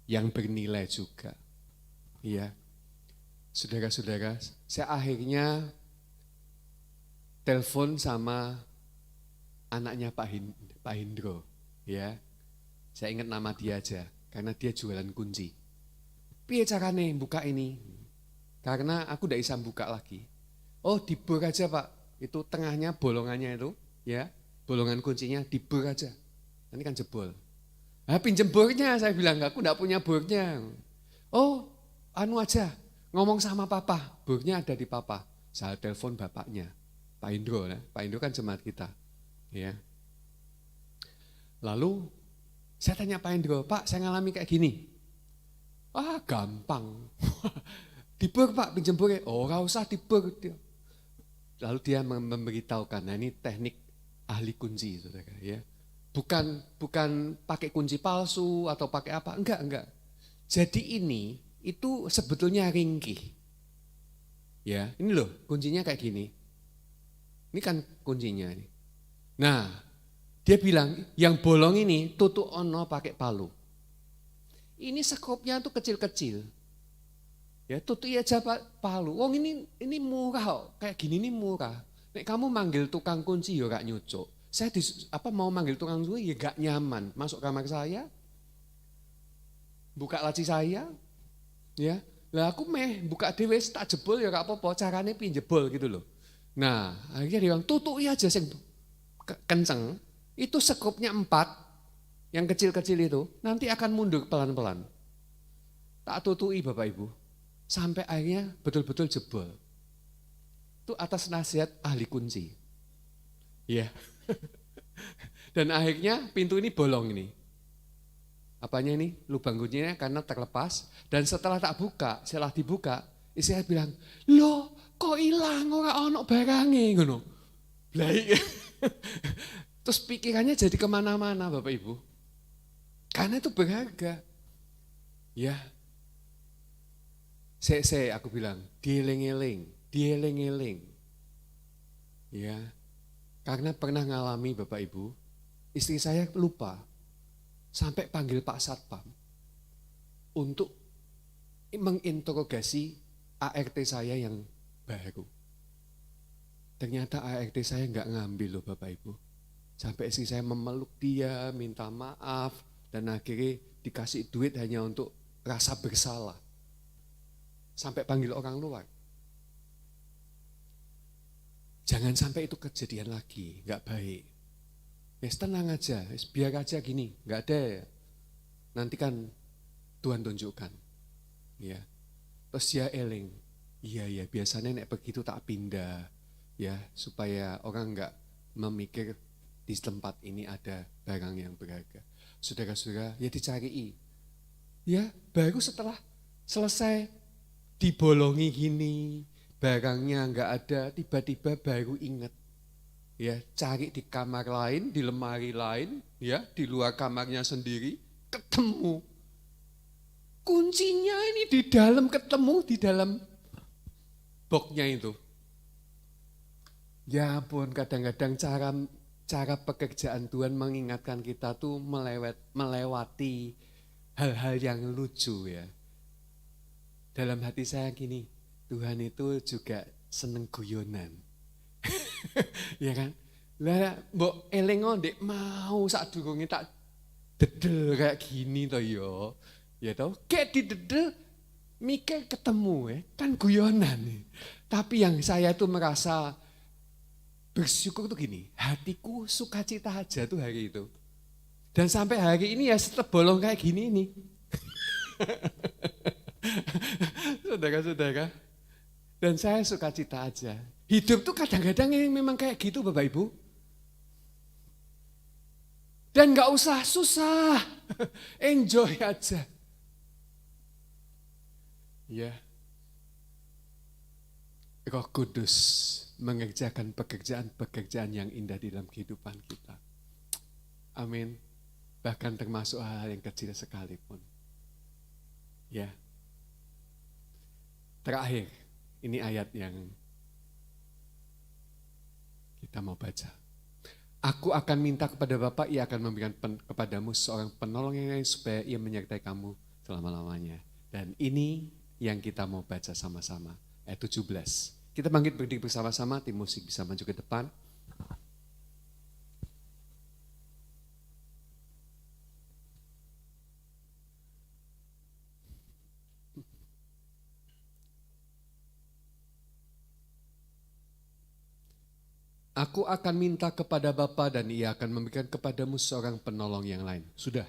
yang bernilai juga. Ya, saudara-saudara, saya akhirnya telepon sama anaknya Pak Hindro. Ya, saya ingat nama dia aja, karena dia jualan kunci. Piye carane buka ini? Karena aku udah bisa buka lagi. Oh dibor aja Pak, itu tengahnya bolongannya itu, ya bolongan kuncinya dibor aja. Nanti kan jebol. Pinjem bornya, saya bilang aku enggak punya bornya. Oh anu aja, ngomong sama papa, bornya ada di papa. Saya telepon bapaknya, Pak Indro, Pak Indro kan jemaat kita. Ya. Lalu saya tanya Pak Indro, Pak saya ngalami kayak gini. Gampang. Dibur Pak, pinjem bur. Oh gak usah dibur. Lalu dia memberitahukan, nah ini teknik ahli kunci, saudara ya. Bukan pakai kunci palsu atau pakai apa, enggak. Jadi ini itu sebetulnya ringkih. Ya, ini loh kuncinya kayak gini. Ini kan kuncinya ini. Nah, dia bilang yang bolong ini tutuk ono pakai palu. Ini skopnya tuh kecil-kecil. Ya tutup aja palu. Wong ini murah kok. Kayak gini nih murah. Nek kamu manggil tukang kunci ya gak nyucuk. Saya mau manggil tukang kunci ya gak nyaman. Masuk kamar saya, buka laci saya, ya. Lah aku buka dhewe tak jebol ya gak apa-apa. Carane piye jebol gitu loh. Nah, akhirnya dia bilang tutuki aja sing kenceng. Itu skopnya 4 yang kecil-kecil itu nanti akan mundur pelan-pelan. Tak tutuki Bapak Ibu. Sampai akhirnya betul-betul jebol. Itu atas nasihat ahli kunci. Iya. Dan akhirnya pintu ini bolong ini. Apanya ini? Lubang kuncinya karena terlepas. Dan setelah dibuka, istri saya bilang, loh kok hilang ora ono barange ngono. Lah terus pikirannya jadi kemana-mana Bapak Ibu. Karena itu berharga. Ya. Aku bilang, dieling-eling. Ya. Karena pernah ngalami Bapak Ibu, istri saya lupa sampai panggil Pak Satpam untuk menginterogasi ART saya yang baru. Ternyata ART saya enggak ngambil loh Bapak Ibu. Sampai istri saya memeluk dia, minta maaf, dan akhirnya dikasih duit hanya untuk rasa bersalah. Sampai panggil orang luar. Jangan sampai itu kejadian lagi, enggak baik. Tenang aja, biar aja gini, enggak ada ya. Nanti kan Tuhan tunjukkan. Ya. Terus dia eling, iya biasanya nek begitu tak pindah. Ya, supaya orang enggak memikir di tempat ini ada barang yang berharga. Saudara-saudara, ya dicari. Ya, baru setelah selesai dibolongi gini, barangnya enggak ada, tiba-tiba baru ingat. Ya, cari di kamar lain, di lemari lain, ya, di luar kamarnya sendiri, ketemu. Kuncinya ini ketemu di dalam boxnya itu. Ya ampun, kadang-kadang cara pekerjaan Tuhan mengingatkan kita tuh melewati hal-hal yang lucu ya. Dalam hati saya gini, Tuhan itu juga seneng guyonan. Ya kan? Lah mbok eling ndek mau sadurunge tak dedel kayak gini to ya. Ya toh, kayak didedel mikir ketemu ya, kan guyonan. Tapi yang saya tuh merasa bersyukur tuh gini, hatiku sukacita aja tuh hari itu. Dan sampai hari ini ya tetap bolong kayak gini nih. Saudara-saudara, dan saya sukacita aja. Hidup tuh kadang-kadang ini memang kayak gitu Bapak Ibu. Dan gak usah susah, enjoy aja. Ya, Roh Kudus mengerjakan pekerjaan-pekerjaan yang indah di dalam kehidupan kita. Amin. Bahkan termasuk hal yang kecil sekalipun. Ya. Terakhir, ini ayat yang kita mau baca. Aku akan minta kepada Bapa, ia akan memberikan kepadamu seorang penolong yang lain supaya ia menyertai kamu selama-lamanya. Dan ini yang kita mau baca sama-sama, ayat 17. Kita bangkit berdiri bersama-sama, tim musik bisa maju ke depan. Aku akan minta kepada Bapa dan ia akan memberikan kepadamu seorang penolong yang lain. Sudah,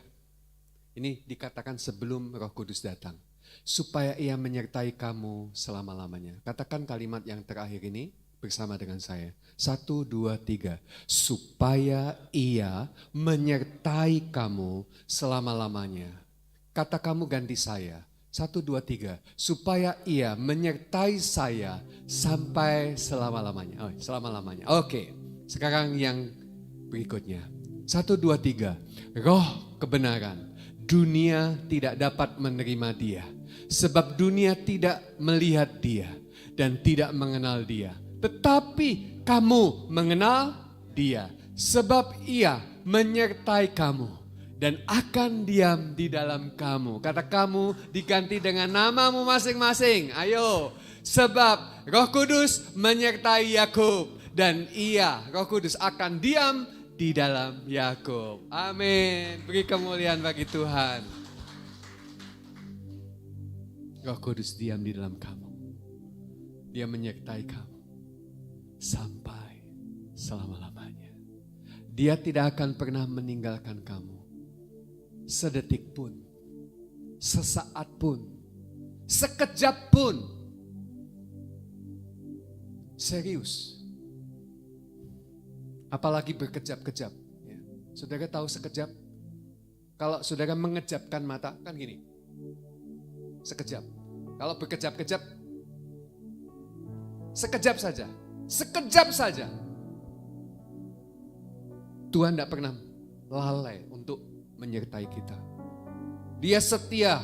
ini dikatakan sebelum Roh Kudus datang. Supaya ia menyertai kamu selama-lamanya. Katakan kalimat yang terakhir ini bersama dengan saya. 1, 2, 3. Supaya ia menyertai kamu selama-lamanya. Kata kamu ganti saya. 1, 2, 3. Supaya ia menyertai saya sampai selama-lamanya. Oh, selama-lamanya. Oke, sekarang yang berikutnya. 1, 2, 3. Roh kebenaran. Dunia tidak dapat menerima dia. Sebab dunia tidak melihat dia dan tidak mengenal dia. Tetapi kamu mengenal dia. Sebab ia menyertai kamu. Dan akan diam di dalam kamu. Kata kamu diganti dengan namamu masing-masing. Ayo. Sebab Roh Kudus menyertai Yakub. Dan ia, Roh Kudus akan diam di dalam Yakub. Amin. Beri kemuliaan bagi Tuhan. Roh Kudus diam di dalam kamu. Dia menyertai kamu. Sampai selama-lamanya. Dia tidak akan pernah meninggalkan kamu. Sedetik pun, sesaat pun, sekejap pun. Serius. Apalagi berkejap-kejap. Ya. Saudara tahu sekejap? Kalau saudara mengejapkan mata, kan gini. Sekejap. Kalau berkejap-kejap, sekejap saja. Sekejap saja. Tuhan tidak pernah lalai untuk menyertai kita. Dia setia.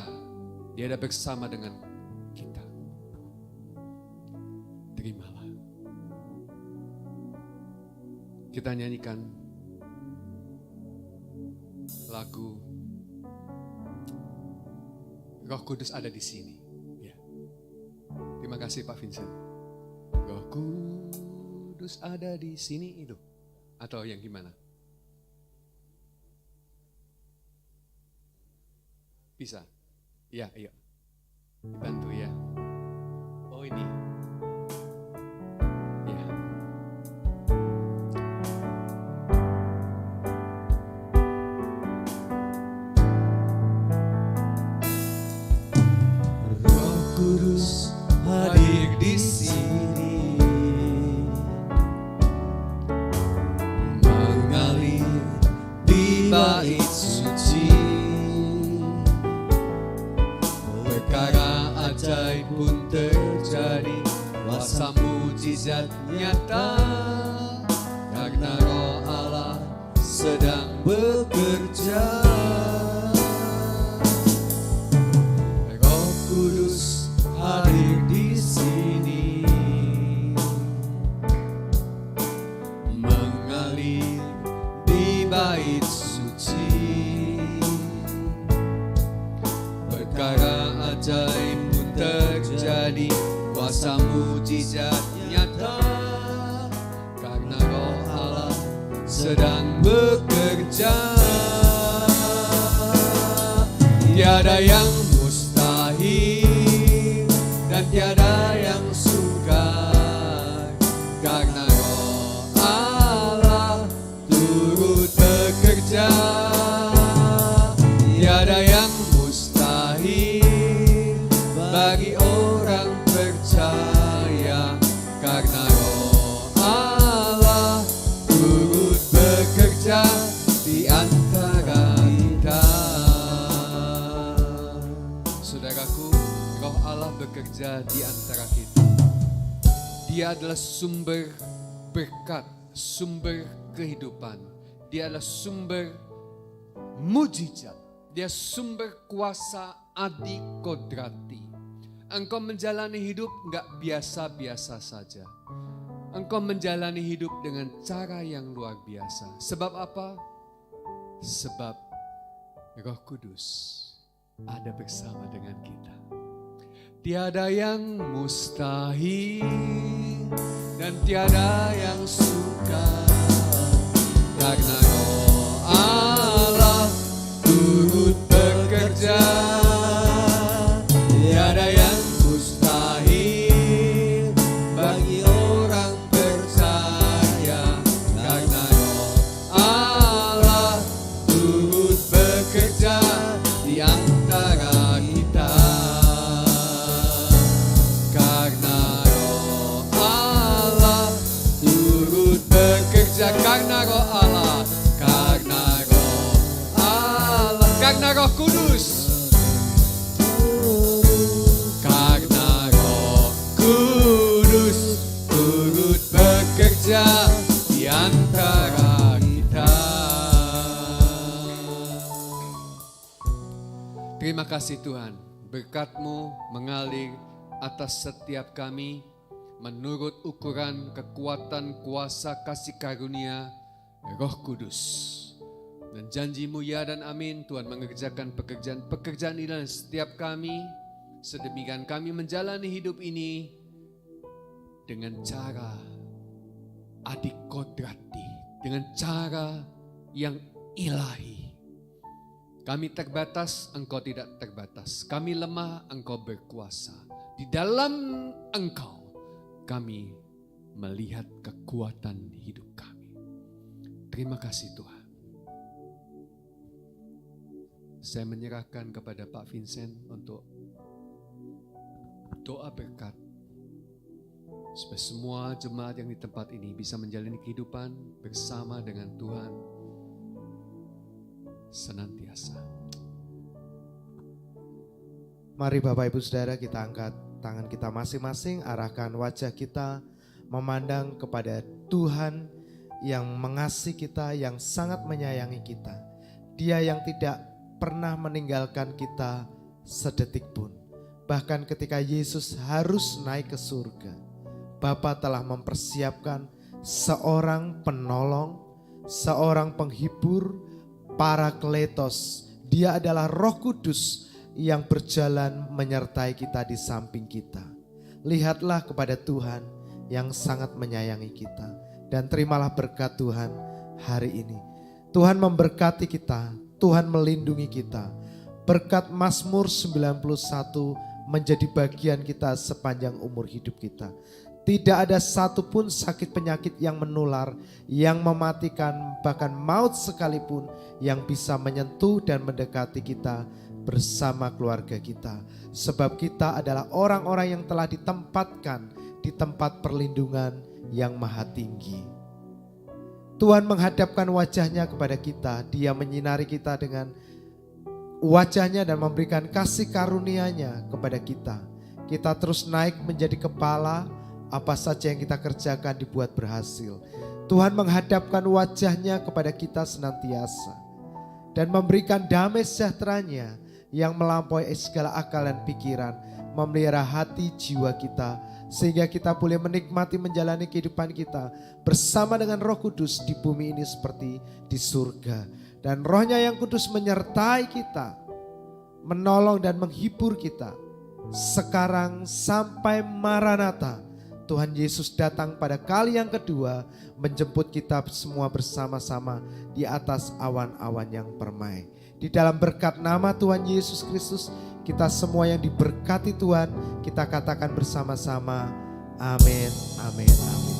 Dia ada bersama dengan kita. Terimalah. Kita nyanyikan lagu Roh Kudus ada di sini. Ya. Terima kasih Pak Vincent. Roh Kudus ada di sini itu. Atau yang gimana? Bisa? Ya, ayo. Dibantu ya. Oh ini. Ya. Roh Kudus hadir di sini. Mengalir di bait suci. Ajaib pun terjadi, kuasa mujizat nyata, karena Roh Allah sedang bekerja. Roh Kudus hadir di sini, mengalir di bait suci, perkara ajaib terjadi, kuasa mujizat nyata, karena Roh Allah sedang bekerja. Tiada yang mustahil dan tiada yang sukar, karena Roh Allah turut bekerja. Tiada yang bagi orang percaya, karena Roh Allah turut bekerja di antara kita. Saudaraku, Roh Allah bekerja di antara kita. Dia adalah sumber berkat, sumber kehidupan. Dia adalah sumber mujizat. Dia sumber kuasa adikodrati. Engkau menjalani hidup gak biasa-biasa saja. Engkau menjalani hidup dengan cara yang luar biasa. Sebab apa? Sebab Roh Kudus ada bersama dengan kita. Tiada yang mustahil dan tiada yang sukar, karena Roh Allah turut bekerja. Tiada yang mustahil bagi orang percaya, karena Roh Allah turut bekerja di antara kita. Karena Roh Allah turut bekerja, karena Roh Allah, karena Roh Allah, karena Roh Kudus Terima kasih Tuhan, berkat-Mu mengalir atas setiap kami menurut ukuran kekuatan kuasa kasih karunia Roh Kudus. Dan janji-Mu ya dan amin, Tuhan mengerjakan pekerjaan ini dalam setiap kami, sedemikian kami menjalani hidup ini dengan cara adikodrati, dengan cara yang ilahi. Kami terbatas, Engkau tidak terbatas. Kami lemah, Engkau berkuasa. Di dalam Engkau, kami melihat kekuatan hidup kami. Terima kasih Tuhan. Saya menyerahkan kepada Pak Vincent untuk doa berkat. Supaya semua jemaat yang di tempat ini bisa menjalani kehidupan bersama dengan Tuhan senantiasa. Mari Bapak Ibu Saudara, kita angkat tangan kita masing-masing, arahkan wajah kita memandang kepada Tuhan yang mengasihi kita, yang sangat menyayangi kita. Dia yang tidak pernah meninggalkan kita sedetik pun. Bahkan ketika Yesus harus naik ke surga, Bapa telah mempersiapkan seorang penolong, seorang penghibur, Parakletos. Dia adalah Roh Kudus yang berjalan menyertai kita di samping kita. Lihatlah kepada Tuhan yang sangat menyayangi kita. Dan terimalah berkat Tuhan hari ini. Tuhan memberkati kita, Tuhan melindungi kita. Berkat Mazmur 91 menjadi bagian kita sepanjang umur hidup kita. Tidak ada satupun sakit penyakit yang menular, yang mematikan, bahkan maut sekalipun yang bisa menyentuh dan mendekati kita bersama keluarga kita. Sebab kita adalah orang-orang yang telah ditempatkan di tempat perlindungan yang maha tinggi. Tuhan menghadapkan wajahnya kepada kita, Dia menyinari kita dengan wajahnya dan memberikan kasih karunia-Nya kepada kita. Kita terus naik menjadi kepala, apa saja yang kita kerjakan dibuat berhasil. Tuhan menghadapkan wajahnya kepada kita senantiasa dan memberikan damai sejahtera-Nya yang melampaui segala akal dan pikiran, memelihara hati jiwa kita, sehingga kita boleh menikmati menjalani kehidupan kita bersama dengan Roh Kudus di bumi ini seperti di surga. Dan Roh-Nya yang kudus menyertai kita, menolong dan menghibur kita sekarang sampai Maranatha. Tuhan Yesus datang pada kali yang kedua menjemput kita semua bersama-sama di atas awan-awan yang permai. Di dalam berkat nama Tuhan Yesus Kristus, kita semua yang diberkati Tuhan, kita katakan bersama-sama, amin, amin, amin.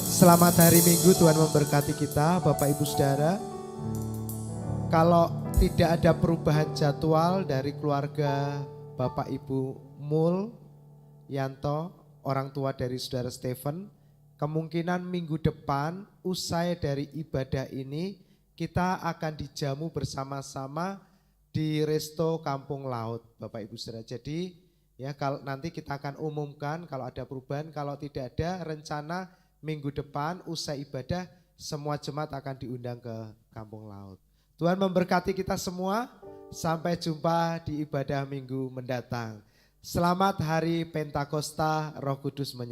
Selamat hari Minggu, Tuhan memberkati kita, Bapak Ibu Saudara. Kalau tidak ada perubahan jadwal dari keluarga Bapak Ibu Mul, Yanto, orang tua dari Saudara Stephen, kemungkinan minggu depan usai dari ibadah ini kita akan dijamu bersama-sama di Resto Kampung Laut, Bapak Ibu Saudara. Jadi ya, kalau nanti kita akan umumkan kalau ada perubahan, kalau tidak ada rencana minggu depan usai ibadah semua jemaat akan diundang ke Kampung Laut. Tuhan memberkati kita semua, sampai jumpa di ibadah minggu mendatang. Selamat hari Pentakosta, Roh Kudus menyertai.